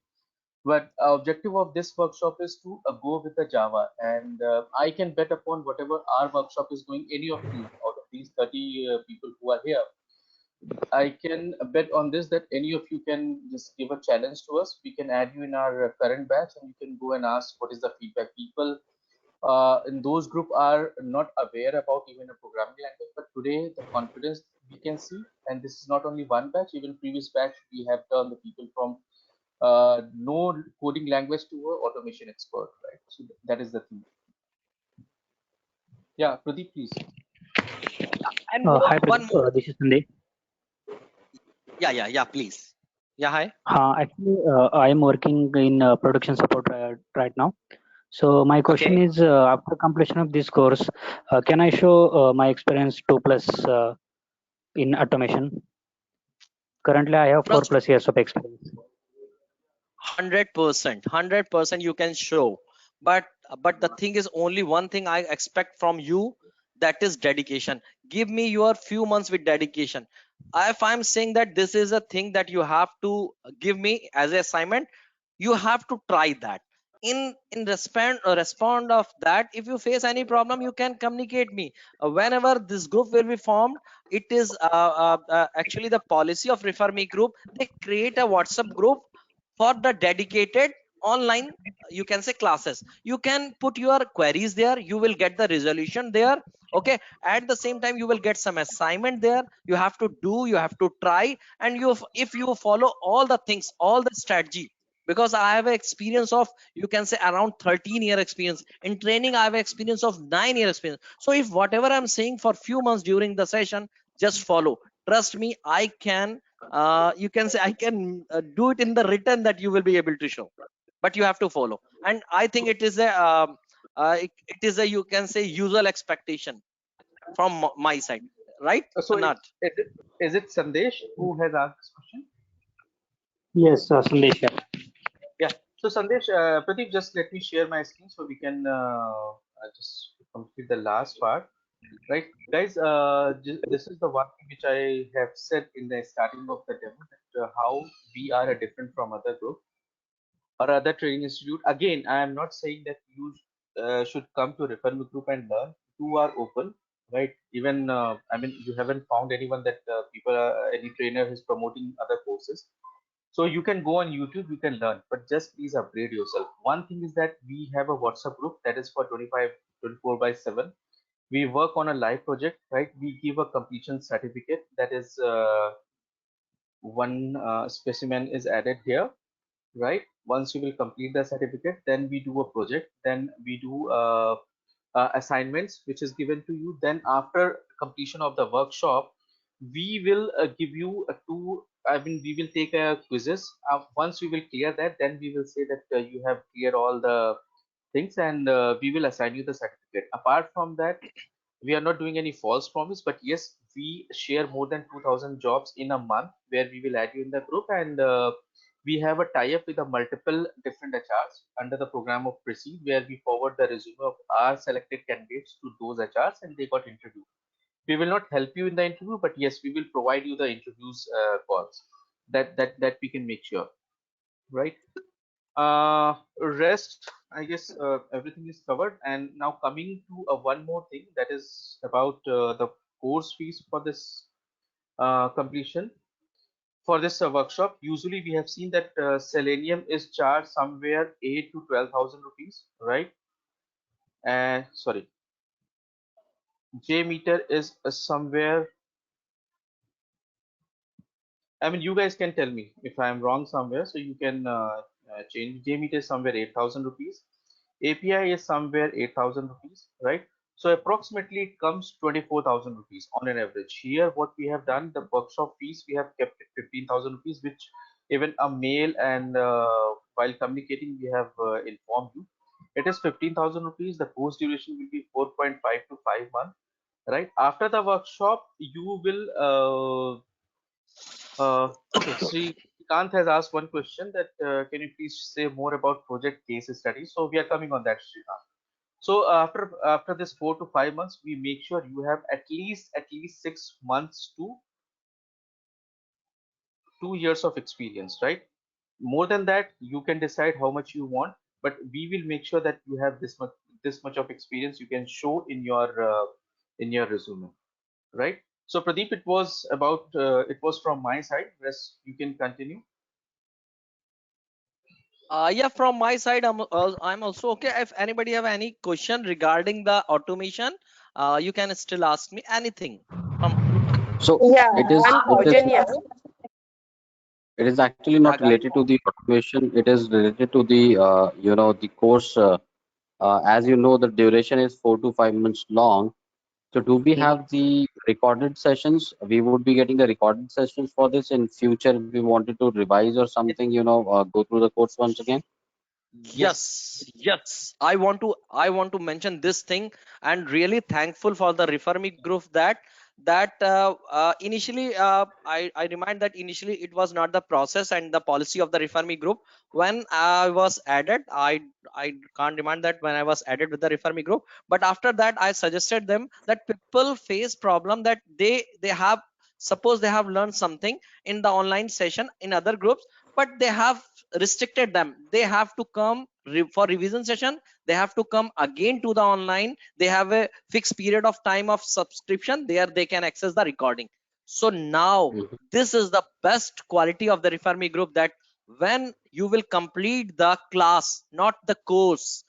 But objective of this workshop is to go with the Java, and I can bet upon whatever our workshop is going. Any of you out of these 30 people who are here, I can bet on this that any of you can just give a challenge to us. We can add you in our current batch, and you can go and ask what is the feedback. People in those group are not aware about even a programming language, but today the confidence we can see, and this is not only one batch, even previous batch we have turned the people from no coding language to a automation expert, right? So that is the thing. Yeah, Pradeep, please. And more, Hi, one Pradeep. more. This is Sandeep. Yeah, please. Yeah, hi. Actually, I am working in production support right now. So my question Okay. is, after completion of this course, can I show my experience 2+ in automation? Currently, I have 4+ years of experience. 100% you can show, but the thing is, only one thing I expect from you, that is dedication. Give me your few months with dedication. If I'm saying that this is a thing that you have to give me as an assignment, you have to try that. In respond of that, if you face any problem, you can communicate me. Whenever this group will be formed, it is actually the policy of refer me group. They create a WhatsApp group for the dedicated online, you can say, classes. You can put your queries there, you will get the resolution there. Okay, at the same time you will get some assignment there, you have to do, you have to try, and if you follow all the things, all the strategy, because I have an experience of, you can say, around 13-year experience in training. I have experience of 9-year experience. So if whatever I'm saying for few months during the session, just follow, trust me, I can you can say I can do it in the written that you will be able to show, but you have to follow. And I think it is a it is a, you can say, usual expectation from my side, right, So Anat? is it Sandesh who has asked this question? Yes, Sandesh. Yeah. Yeah. So Sandesh, Pradeep, just let me share my screen so we can just complete the last part. Right, guys, this is the one thing which I have said in the starting of the demo, that how we are a different from other group or other training institute. Again, I am not saying that you should come to Refer Me group and learn. You are open, right? Even I mean, you haven't found anyone that any trainer is promoting other courses. So you can go on YouTube, you can learn, but just please upgrade yourself. One thing is that we have a WhatsApp group that is for 24/7. We work on a live project, right? We give a completion certificate, that is one specimen is added here, right? Once you will complete the certificate, then we do a project, then we do assignments which is given to you. Then after completion of the workshop, we will give you a two, I mean, we will take a quizzes. Once we will clear that, then we will say that you have cleared all the things, and we will assign you the certificate. Apart from that, we are not doing any false promise, but yes, we share more than 2000 jobs in a month where we will add you in the group. And we have a tie-up with a multiple different HRs under the program of Proceed, where we forward the resume of our selected candidates to those HRs and they got interviewed. We will not help you in the interview, but yes, we will provide you the interviews calls. That we can make sure, right? Rest, I guess everything is covered. And now coming to one more thing, that is about the course fees for this completion. For this workshop, usually we have seen that Selenium is charged somewhere 8 to 12,000 rupees, right? And sorry, JMeter is somewhere, I mean, you guys can tell me if I am wrong somewhere, so you can change. JMeter is somewhere 8,000 rupees. API is somewhere 8,000 rupees, right? So approximately it comes 24,000 rupees on an average. Here, what we have done, the workshop fees, we have kept it 15,000 rupees, which even a mail and while communicating, we have informed you. It is 15,000 rupees. The course duration will be 4.5 to 5 months, right? After the workshop, you will okay, Srikanth has asked one question, that can you please say more about project case studies? So we are coming on that, Srikanth. So after this 4 to 5 months, we make sure you have at least 6 months to 2 years of experience, right? More than that, you can decide how much you want, but we will make sure that you have this much of experience you can show in your resume, right? So Pradeep, it was from my side. Rest you can continue. Yeah, from my side, I'm also okay. If anybody have any question regarding the automation, you can still ask me anything from. So Yeah, it is one it is question here. it is actually Yeah, not guys. related to the automation. It is related to the the course. As you know, the duration is 4 to 5 months long. So do we Mhm. have the recorded sessions? We would be getting the recorded sessions for this in future if we wanted to revise or something, go through the course once again. Yes. I want to mention this thing, and really thankful for the Refer Me group that initially I remind that initially it was not the process and the policy of the Refer Me group. When I was added, I can't remind that when I was added with the Refer Me group, but after that I suggested them that people face problem that they have, suppose they have learned something in the online session in other groups, but they have restricted them. They have to come for revision session, they have to come again to the online, they have a fixed period of time of subscription, there they can access the recording. So now Mhm. this is the best quality of the Refer Me group, that when you will complete the class, not the course,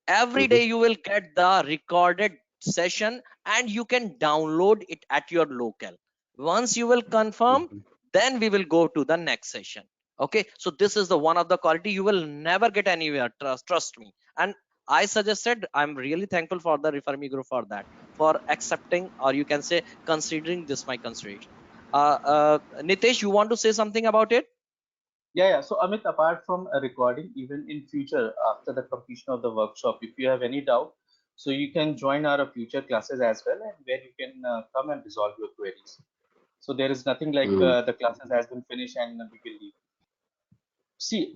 every Mhm. day you will get the recorded session and you can download it at your local. Once you will confirm, then we will go to the next session. Okay, so this is the one of the quality you will never get anywhere, trust me. And I suggested, I'm really thankful for the Refer Me group for that, for accepting, or you can say considering this my consideration. Nitesh, you want to say something about it? Yeah. So Amit, apart from a recording, even in future after the completion of the workshop, if you have any doubt, so you can join our future classes as well, and where you can come and resolve your queries. So there is nothing like the classes has been finished and we will leave. See,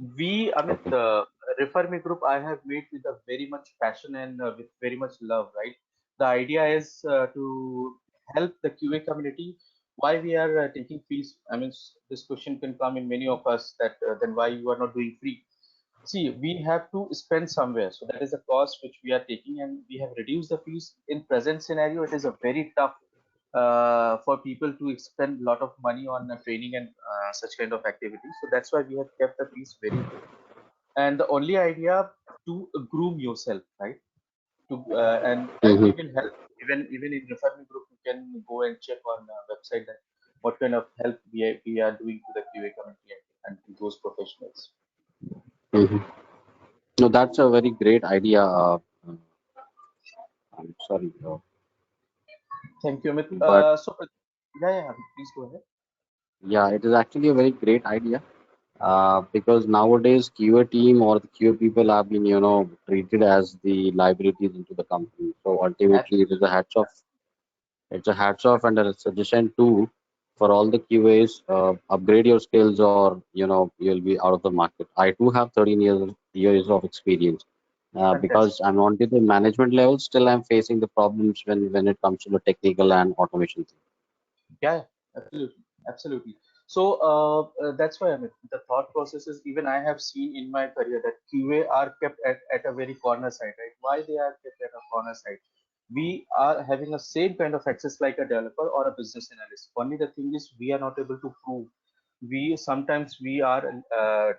Amit, the Refer Me group I have made with a very much passion and with very much love, right? The idea is to help the QA community. Why we are taking fees? I mean, this question can come in many of us that then why you are not doing free? See, we have to spend somewhere, so that is the cost which we are taking, and we have reduced the fees. In present scenario, it is a very tough for people to spend a lot of money on training and such kind of activities. So that's why we have kept the fees very low. And the only idea to groom yourself, right? To and that we will help. Even in Refer Me group, you can go and check on website that what kind of help we are doing to the QA community and to those professionals. No, that's a very great idea. I'm sorry, Thank you, Amit. but Yeah, please go ahead. yeah, it is actually a very great idea. Because nowadays QA team or the QA people have been, treated as the liabilities into the company. So ultimately, it is a hats off. It's a hats off and a suggestion too for all the QAs. Upgrade your skills, or you'll be out of the market. I too have 13 years of experience. Fantastic. Because I'm on to the management level, still I'm facing the problems when it comes to the technical and automation thing. Yeah, absolutely, absolutely. So that's why I mean the thought processes. Even I have seen in my career that QA are kept at a very corner side, right? Why they are kept at a corner side? We are having a same kind of access like a developer or a business analyst. Only the thing is we are not able to prove. We sometimes we are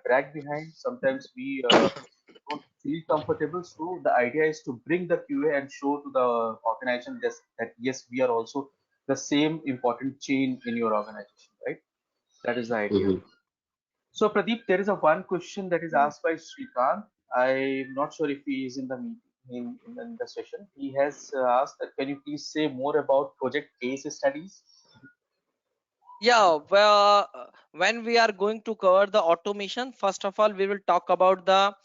dragged behind. Sometimes we don't feel comfortable. So the idea is to bring the QA and show to the organization that yes, we are also the same important chain in your organization, right? That is the idea. Hmm. So Pradeep, there is a one question that is asked by Srikanth. I'm not sure if he is in the meeting in the session. He has asked that can you please say more about project case studies? Yeah, well, when we are going to cover the automation, first of all, we will talk about the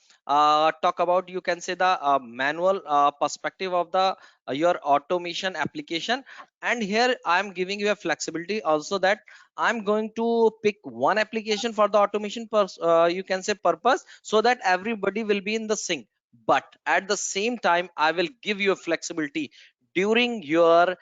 you can say the manual perspective of the your automation application. And here I'm giving you a flexibility also that I'm going to pick one application for the automation you can say purpose, so that everybody will be in the sync. But at the same time, I will give you a flexibility during your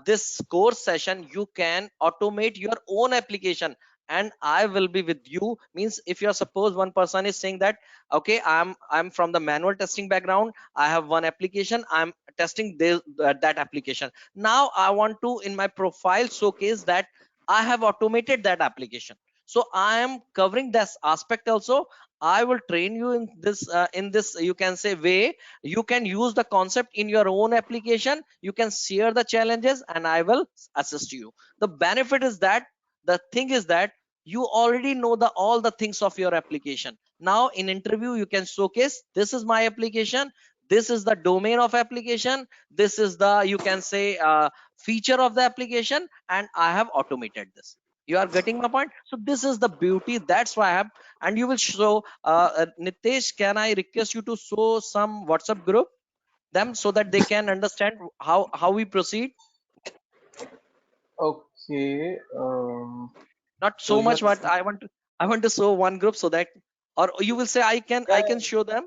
this course session. You can automate your own application, and I will be with you. Means if you're suppose one person is saying that okay, I'm from the manual testing background, I have one application, I'm testing that application. Now I want to in my profile showcase that I have automated that application. So I am covering this aspect also. I will train you in this you can say way. You can use the concept in your own application, you can share the challenges, and I will assist you. The benefit is that the thing is that you already know the all the things of your application. Now in interview you can showcase this is my application, this is the domain of application, this is the you can say feature of the application, and I have automated this. You are getting my point? So this is the beauty. That's why I have. And you will show Nitesh, can I request you to show some WhatsApp group them so that they can understand how we proceed? Okay. Not So so you are much, but I want to show one group so that, or you will say I can yeah, show them.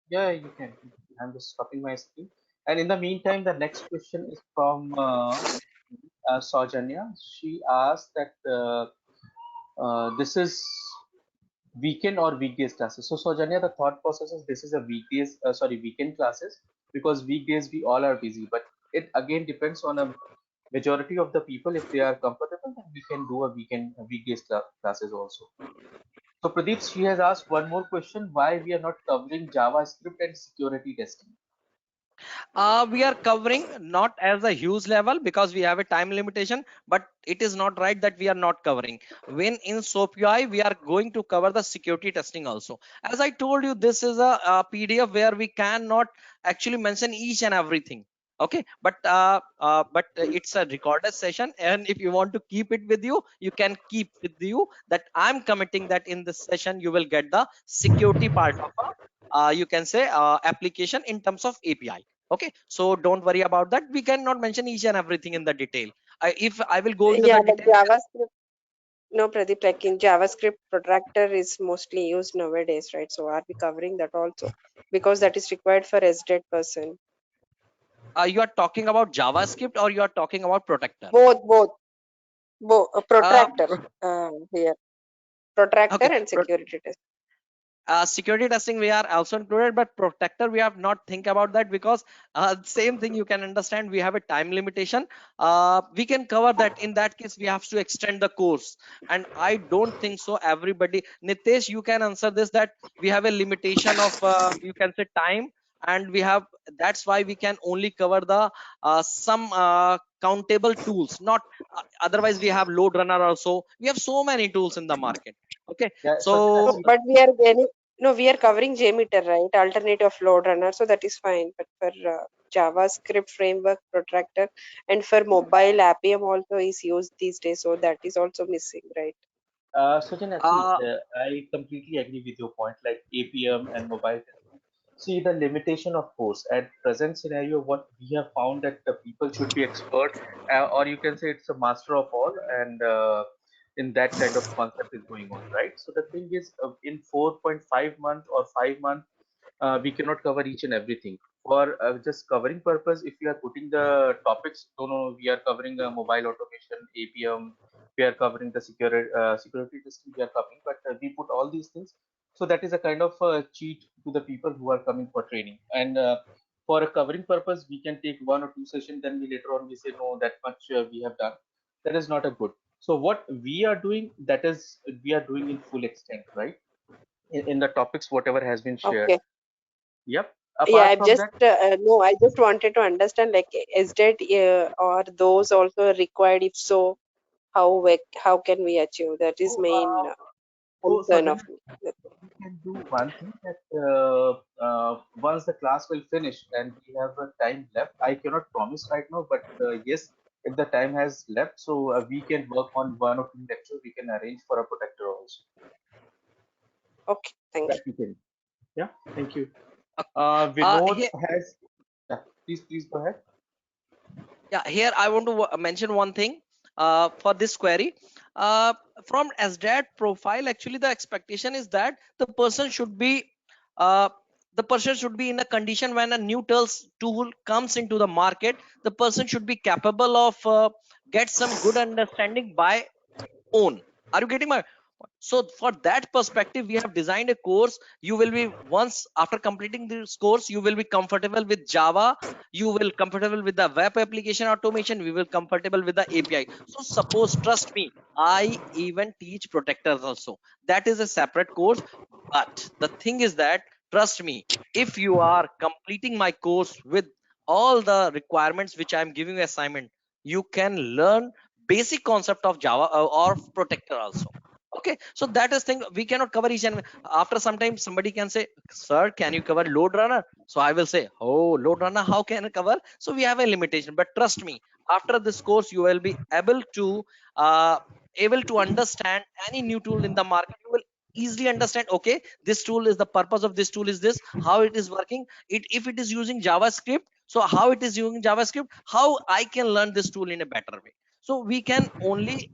yeah, you can. I'm just stopping my screen. And in the meantime, the next question is from Saujanya. She asked that this is weekend or weekdays classes. So Saujanya, the thought process is this is a weekend classes, because weekdays we all are busy. But it again depends on a majority of the people. If they are comfortable, then we can do a weekdays classes also. So Pradeep, she has asked one more question: why we are not covering JavaScript and security testing? We are covering not as a huge level because we have a time limitation, but it is not right that we are not covering. When in SOAP UI, we are going to cover the security testing also. As I told you, this is a PDF where we cannot actually mention each and everything. Okay, but it's a recorded session, and if you want to keep it with you, you can keep with you that I'm committing that in this session you will get the security part of you can say application in terms of API. Okay, so don't worry about that. We cannot mention each and everything in the detail. If I will go into Yeah, the like detail, JavaScript. No, Pradeep, like in JavaScript, protractor is mostly used nowadays, right? So are we covering that also? Because that is required for SDET person. you are talking about JavaScript or you are talking about Protector? Both. Protractor Pro- here. Protractor okay, and security test. security testing we are also included, but Protector we have not think about that because same thing you can understand, we have a time limitation. We can cover that. In that case, we have to extend the course, and I don't think so everybody. Nitesh, you can answer this, that we have a limitation of you can say time, and we have, that's why we can only cover the some countable tools, not otherwise we have load runner also, we have so many tools in the market. Okay, Yeah, Sachin, I No, so see. but we are covering JMeter, right? Alternative load runner, so that is fine. But for JavaScript framework, protractor, and for mobile Appium also is used these days, so that is also missing, right? Sachin, uh, I completely agree with your point, like APM and mobile testing. See, the limitation of course at present scenario, what we have found that the people should be expert, or you can say it's a master of all, and in that kind of concept is going on, right? So the thing is, in 4.5 months or 5 months, we cannot cover each and everything. For just covering purpose, if you are putting the topics, no, we are covering mobile automation, APM, we are covering the security testing, we are covering, but we put all these things. So that is a kind of cheat to the people who are coming for training. And for a covering purpose, we can take 1 or 2 sessions. Then we later on we say no, that much we have done. That is not a good. So what we are doing, that is we are doing in full extent, right? In the topics, whatever has been shared. Okay. Yep. Yeah, Apart I've from just that, no, I just wanted to understand like SDET or those also required. If so, how can we achieve? That is so, main concern Sajjan, of me. we can do one thing that once the class will finish and we have a time left, I cannot promise right now, but yes, if the time has left, so we can work on 1 or 2 lectures. We can arrange for a protector also. Okay, thank That you. we can. Yeah. Thank you. here, Vinod has. Yeah, please go ahead. yeah, here I want to mention one thing for this query. Uh, from SDAT profile, actually the expectation is that uh, the person should be in a condition when a new tool comes into the market. The person should be capable of get some good understanding by own. Are you getting my? So for that perspective, we have designed a course. You will be, once after completing this course, you will be comfortable with Java, you will comfortable with the web application automation, we will comfortable with the API. So suppose, trust me, I even teach protectors also. That is a separate course. But the thing is that, trust me, if you are completing my course with all the requirements which I am giving you assignment, you can learn basic concept of Java or protector also. Okay, so that is thing we cannot cover each, and after some time somebody can say, sir, can you cover load runner? So I will say, oh, load runner, how can I cover? So we have a limitation, but trust me, after this course you will be uh, able to understand any new tool in the market. You will easily understand, okay, this tool is, the purpose of this tool is this, how it is working, it if it is using JavaScript, so how it is using JavaScript, how I can learn this tool in a better way. So we can only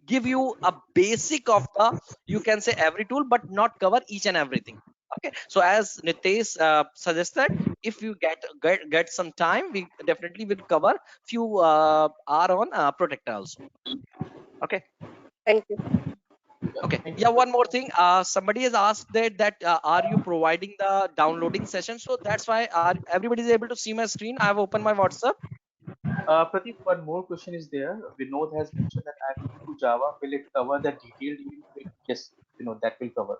give you a basic of the, you can say, every tool, but not cover each and everything. Okay, so as Nitesh suggested, if you get some time, we definitely will cover few are on protector also. Okay. Thank you. Okay, Thank yeah, you. one more thing, somebody has asked that are you providing the downloading session? So that's why everybody is able to see my screen. I have opened my WhatsApp. Pradeep, one more question is there. Vinod has mentioned that I'm new to Java. Will it cover the detailed unit? Yes, that will cover.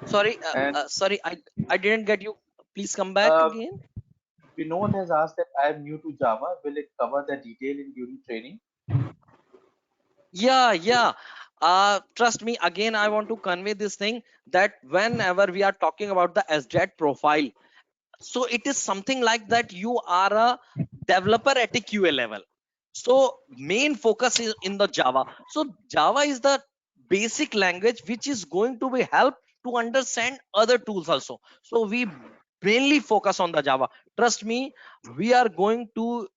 Sorry, And sorry, I didn't get you. Please come back again. Vinod has asked that I am new to Java. Will it cover the detail in during training? Yeah. Trust me, again, I want to convey this thing that whenever we are talking about the SDAT profile, so it is something like that you are a developer at a QA level. So main focus is in the Java. So Java is the basic language which is going to be help to understand other tools also. So we mainly focus on the Java. Trust me, we are going to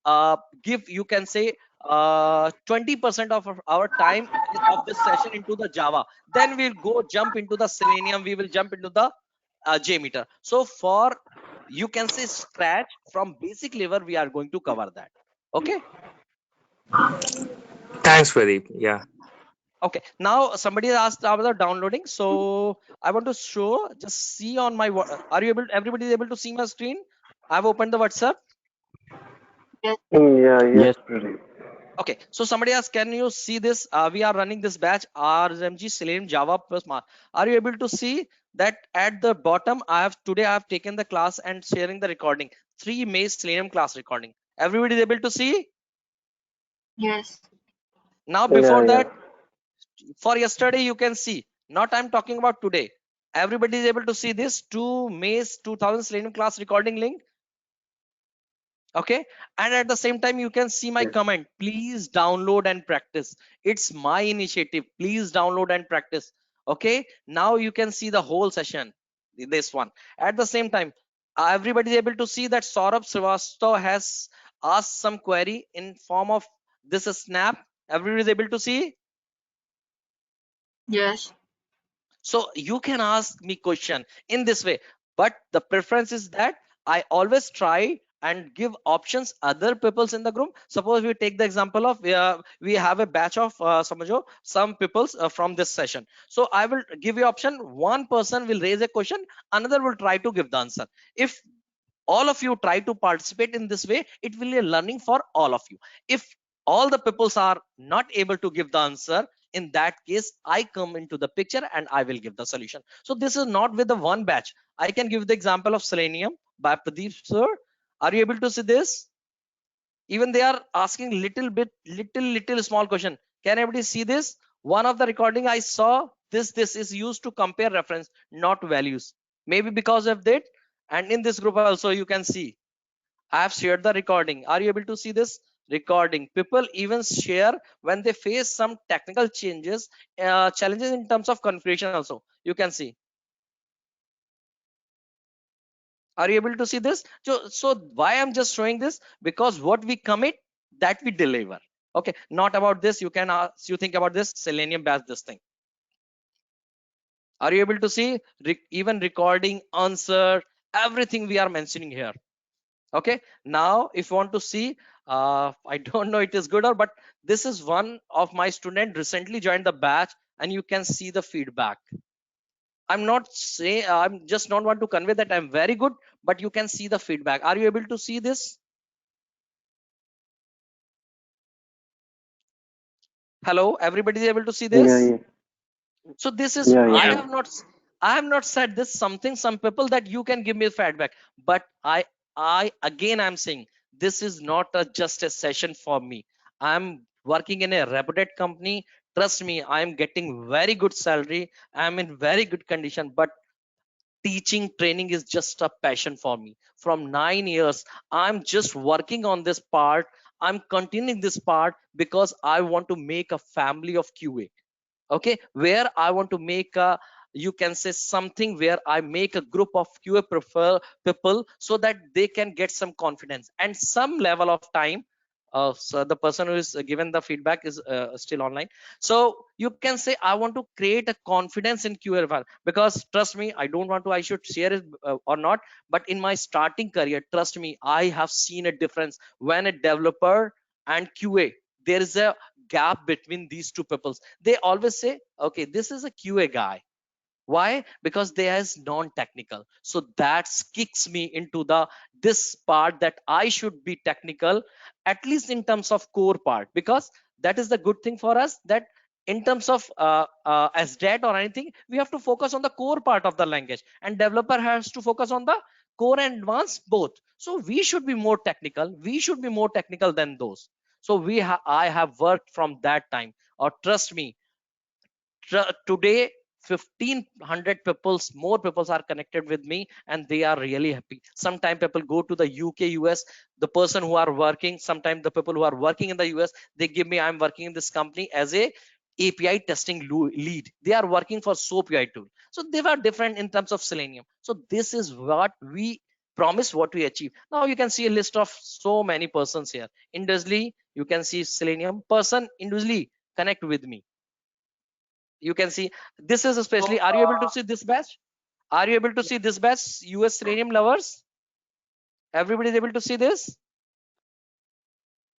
give, you can say, 20% of our time of this session into the Java. Then we'll go jump into the Selenium. We will jump into the JMeter. So for, you can say, scratch from basic level, we are going to cover that. Okay. Thanks, Pradeep. Yeah. Okay, now somebody asked about the downloading, so I want to show, just see on my, are you able, everybody is able to see my screen? I've opened the WhatsApp. Yes. Okay, so somebody asked, can you see this? We are running this batch RMG Selenium Java plus Math. Are you able to see that at the bottom? Today I have taken the class and sharing the recording, 3 May Selenium class recording. Everybody is able to see? Yes. Now before that, for yesterday you can see, not I'm talking about today. Everybody is able to see this 2 May 2000 Selenium class recording link. Okay, and at the same time you can see my comment, please download and practice. It's my initiative, please download and practice. Okay, now you can see the whole session, this one. At the same time, everybody is able to see that Saurabh Srivastav has asked some query in form of this snap. Everybody is able to see? Yes. So you can ask me question in this way, but the preference is that I always try and give options other peoples in the group. Suppose we take the example of we have a batch of some peoples from this session. So I will give you option. One person will raise a question, another will try to give the answer. If all of you try to participate in this way, it will be a learning for all of you. If all the peoples are not able to give the answer, in that case I come into the picture and I will give the solution. So this is not with the one batch. I can give the example of Selenium by Pradeep sir. Are you able to see this? Even they are asking little small question. Can everybody see this? One of the recording I saw, this is used to compare reference, not values. Maybe because of that. And in this group also you can see I have shared the recording. Are you able to see this recording? People even share when they face some technical challenges in terms of configuration also. You can see. Are you able to see this? So why I'm just showing this? Because what we commit, that we deliver. Okay, not about this. You can ask, you think about this Selenium batch, this thing. Are you able to see even recording, answer, everything we are mentioning here? Okay, now if you want to see, I don't know it is good or, but this is one of my student recently joined the batch and you can see the feedback. I'm not saying, I'm just not want to convey that I'm very good, but you can see the feedback. Are you able to see this? Hello, everybody is able to see this? So this is, I have not said this something, some people that you can give me feedback, but I again I'm saying this is not just a session for me. I'm working in a reputed company. Trust me, I'm getting very good salary. I'm in very good condition, but teaching training is just a passion for me. From 9 years I'm just working on this part. I'm continuing this part because I want to make a family of QA. Okay, where I want to make a, you can say something where I make a group of QA people so that they can get some confidence and some level of time. So the person who is given the feedback is still online. So you can say I want to create a confidence in QA, because trust me, I don't want to, I should share it or not, but in my starting career, trust me, I have seen a difference when a developer and QA, there is a gap between these two peoples. They always say, okay, this is a QA guy. Why? Because they is non-technical. So that kicks me into the this part that I should be technical, at least in terms of core part, because that is the good thing for us, that in terms of SDAT or anything, we have to focus on the core part of the language, and developer has to focus on the core and advanced both. So we should be more technical. We should be more technical than those. So I have worked from that time. Or trust me, today 1500 peoples more peoples are connected with me, and they are really happy. Sometimes people go to the UK, US, the person who are working, sometimes the people who are working in the US, they give me, I'm working in this company as a API testing lead. They are working for SOAP UI tool. So they were different in terms of Selenium. So this is what we promise, what we achieve. Now you can see a list of so many persons here. Individually you can see Selenium person, individually connect with me. You can see this is especially, are you able to see this batch? Are you able to see this batch, US Selenium lovers? Everybody is able to see this?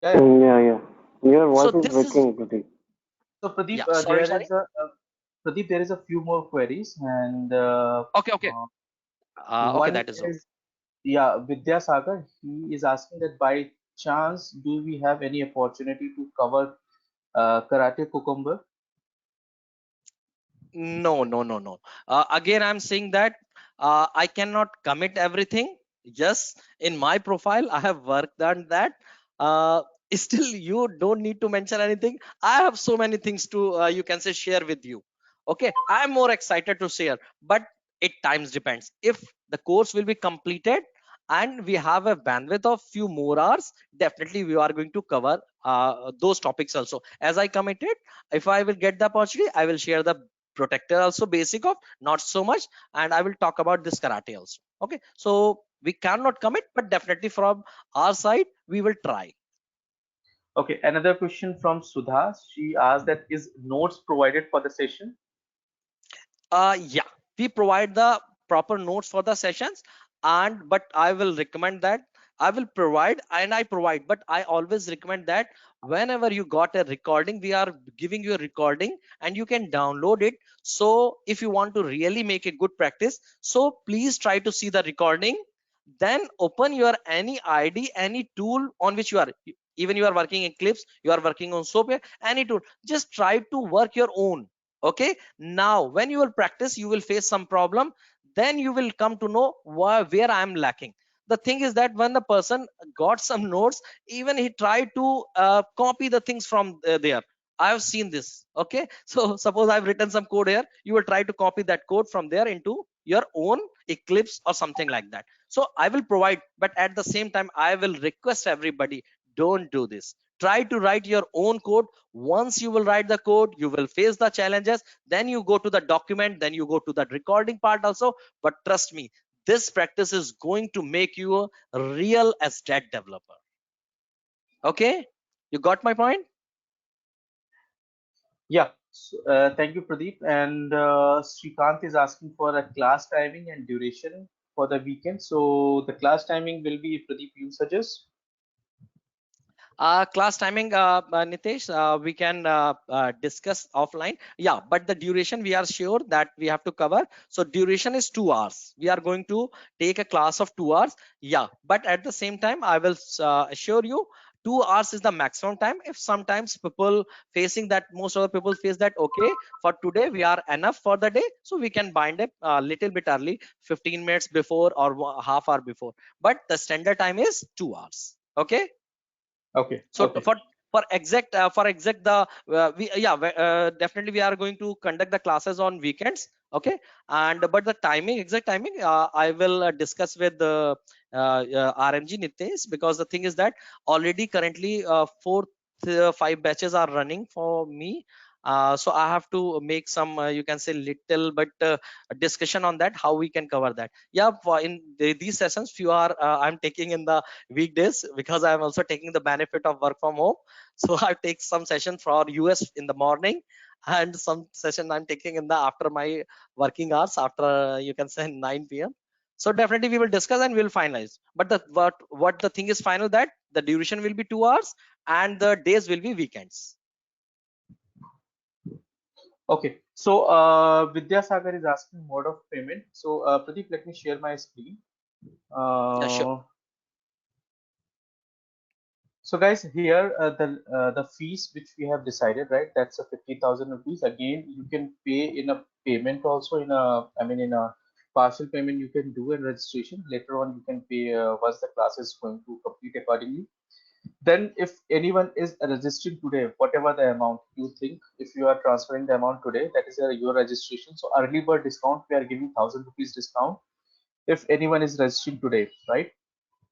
Yeah. Your voice So is this is, breaking, Pradeep. So Pradeep, yeah, sorry. Pradeep, there is a few more queries, and Okay, okay, one that is all. is, yeah, Vidya Sagar. He is asking that by chance, do we have any opportunity to cover Karate Cucumber? No. Again, I'm saying that I cannot commit everything. Yes, in my profile I have worked on that. uh, Still you don't need to mention anything. I have so many things to you can say share with you. Okay, I'm more excited to share, but it times depends. If the course will be completed and we have a bandwidth of few more hours, definitely we are going to cover those topics also. As I committed, if I will get the opportunity, I will share the protector also, basic of, not so much, and I will talk about this karate also. Okay, so we cannot commit, but definitely from our side we will try. Okay, another question from Sudha. She asked that is notes provided for the session? Yeah, we provide the proper notes for the sessions, and but I will recommend that I will provide, and I provide, but I always recommend that whenever you got a recording, we are giving you a recording and you can download it. So if you want to really make a good practice, so please try to see the recording, then open your any ID, any tool on which you are, even you are working in Eclipse, you are working on SOAP, any tool, just try to work your own. Okay, now when you will practice, you will face some problem, then you will come to know where I am lacking. The thing is that when the person got some notes, even he tried to copy the things from there. I have seen this. Okay, so suppose I've written some code here, you will try to copy that code from there into your own Eclipse or something like that. So I will provide, but at the same time I will request everybody, don't do this. Try to write your own code. Once you will write the code, you will face the challenges, then you go to the document, then you go to the recording part also. But trust me, this practice is going to make you a real SDET developer. Okay, you got my point? Yeah. Thank you, Pradeep. And Srikant is asking for a class timing and duration for the weekend. So the class timing will be, Pradeep, you suggest? Class timing, Nitesh, we can discuss offline. Yeah, but the duration we are sure that we have to cover. So duration is 2 hours. We are going to take a class of 2 hours. Yeah, but at the same time, I will assure you, 2 hours is the maximum time. If sometimes people facing that, most of the people face that, okay, for today we are enough for the day, so we can bind it a little bit early, 15 minutes before or half hour before. But the standard time is 2 hours. Okay. Okay. So Okay. for exact the we yeah definitely we are going to conduct the classes on weekends. Okay, and but the timing, exact timing, I will discuss with the RMG Nitesh, because the thing is that already currently 5 batches are running for me. So I have to make some you can say little but discussion on that, how we can cover that. Yeah, for in these sessions few are I'm taking in the weekdays, because I'm also taking the benefit of work from home. So I take some session for US in the morning, and some session I'm taking in the after my working hours, after you can say 9 p.m. So definitely we will discuss and we will finalize. But the what the thing is final, that the duration will be 2 hours and the days will be weekends. Okay. So Vidya Sagar is asking mode of payment. So Pradeep, let me share my screen. Yeah, sure. So guys, here the fees which we have decided, right? That's a 50,000 rupees. Again, you can pay in a payment also, in a, I mean, in a partial payment you can do in registration. Later on, you can pay once the class is going to complete accordingly. Then if anyone is registering today, whatever the amount you think, if you are transferring the amount today, that is your registration. So early bird discount, we are giving 1,000 rupees discount if anyone is registering today, right?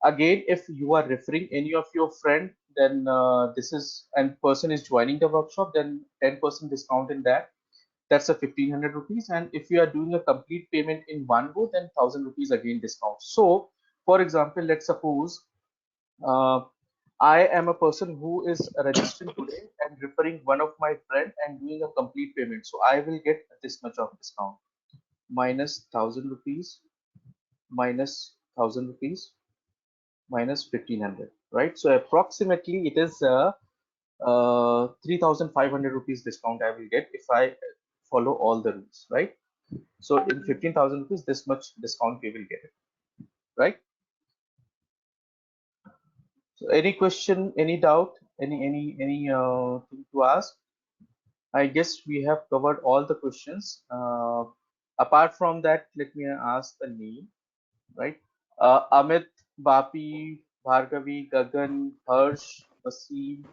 Again, if you are referring any of your friend, then this is, and person is joining the workshop, then 10% discount in that. That's a 1,500 rupees. And if you are doing a complete payment in one go, then 1,000 rupees again discount. So for example, let's suppose I am a person who is registering today and referring one of my friend and doing a complete payment. So I will get this much of discount, minus 1,000 rupees, minus 1,000 rupees, minus 1,500, right? So approximately it is 3,500 rupees discount I will get if I follow all the rules, right? So in 15,000 rupees, this much discount we will get it, right? So any question, any doubt, any thing to ask? I guess we have covered all the questions. Apart from that, let me ask the name, right? Amit, Bapi, Bhargavi, Gagan, Harsh, Wasim,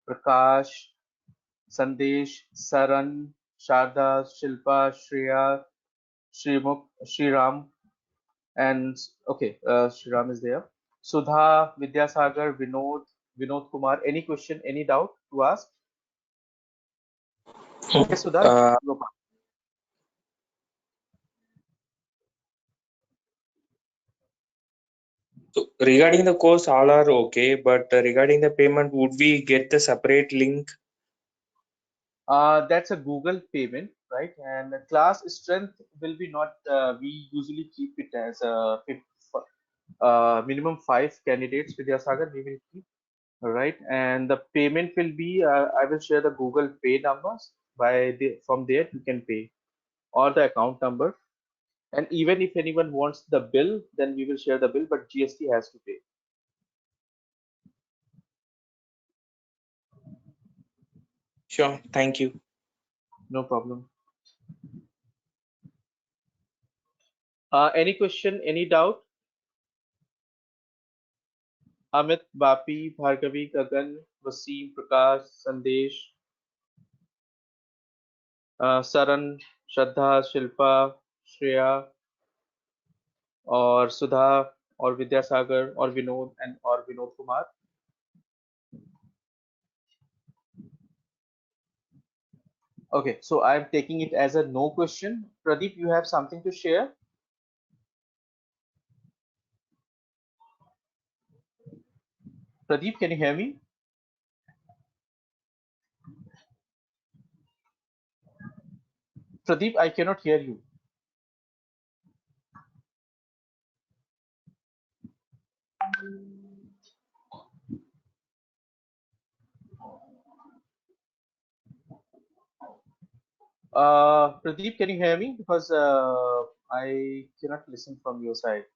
Prakash, Sandesh, Saran, Sharda, Shilpa, Shreya, Srimukh, Shriram, and okay, Shriram is there. Sudha, Vidyasagar, Vinod Kumar. Any question, any doubt to ask? Yes, Sudha, Uh, you go. so regarding the course, all are okay, but regarding the payment, would we get the separate link? That's a Google payment, right? And the class strength will be not, we usually keep it as a minimum 5 candidates, Vidyasagar, we will keep, all right? And the payment will be, I will share the Google Pay numbers from there you can pay, or the account number. And even if anyone wants the bill, then we will share the bill, but GST has to pay. Sure, thank you. No problem. Any question, any doubt? Amit, Bapi, Bhargavi, Gagan, Wasim, Prakash, Sandesh, Saran, Shraddha, Shilpa, Shreya, or Sudha, or Vidyasagar, or Vinod, and or Vinod Kumar. Okay, so I'm taking it as a no question. Pradeep, you have something to share? Pradeep, can you hear me? Pradeep, I cannot hear you. Pradeep, can you hear me? Because I cannot listen from your side.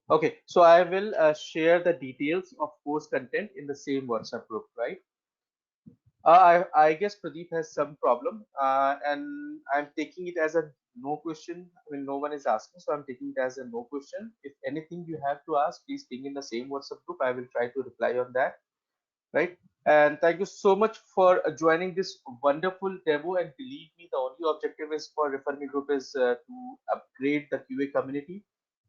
Okay, so I will share the details of course content in the same WhatsApp group, right? I guess Pradeep has some problem, and I'm taking it as a no question. I mean, no one is asking, so I'm taking it as a no question. If anything you have to ask, please ping in the same WhatsApp group. I will try to reply on that, right? And thank you so much for joining this wonderful demo. And believe me, the only objective is for Refer Me Group is to upgrade the QA community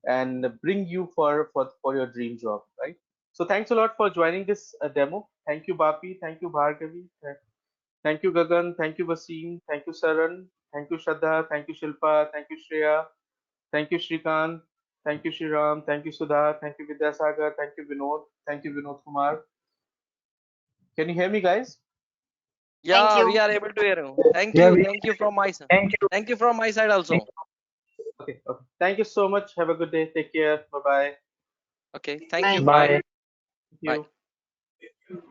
and bring you for your dream job, right? So thanks a lot for joining this demo. Thank you, Bapi. Thank you, Bhargavi. Thank you, Gagan. Thank you, Wasim. Thank you, Saran. Thank you, Shraddha. Thank you, Shilpa. Thank you, Shreya. Thank you, Shrikant. Thank you, Shriram. Thank you, Sudha. Thank you, Vidyasagar. Thank you, Vinod. Thank you, Vinod Kumar. Can you hear me, guys? Thank Yeah, we you. are able to hear you. Thank Yeah, you. Thank you from my side. thank you. Thank you from my side also. Okay. Okay. Thank you so much. Have a good day. Take care. Bye bye. Okay. Thank Bye. you. Bye. Thank Bye. you.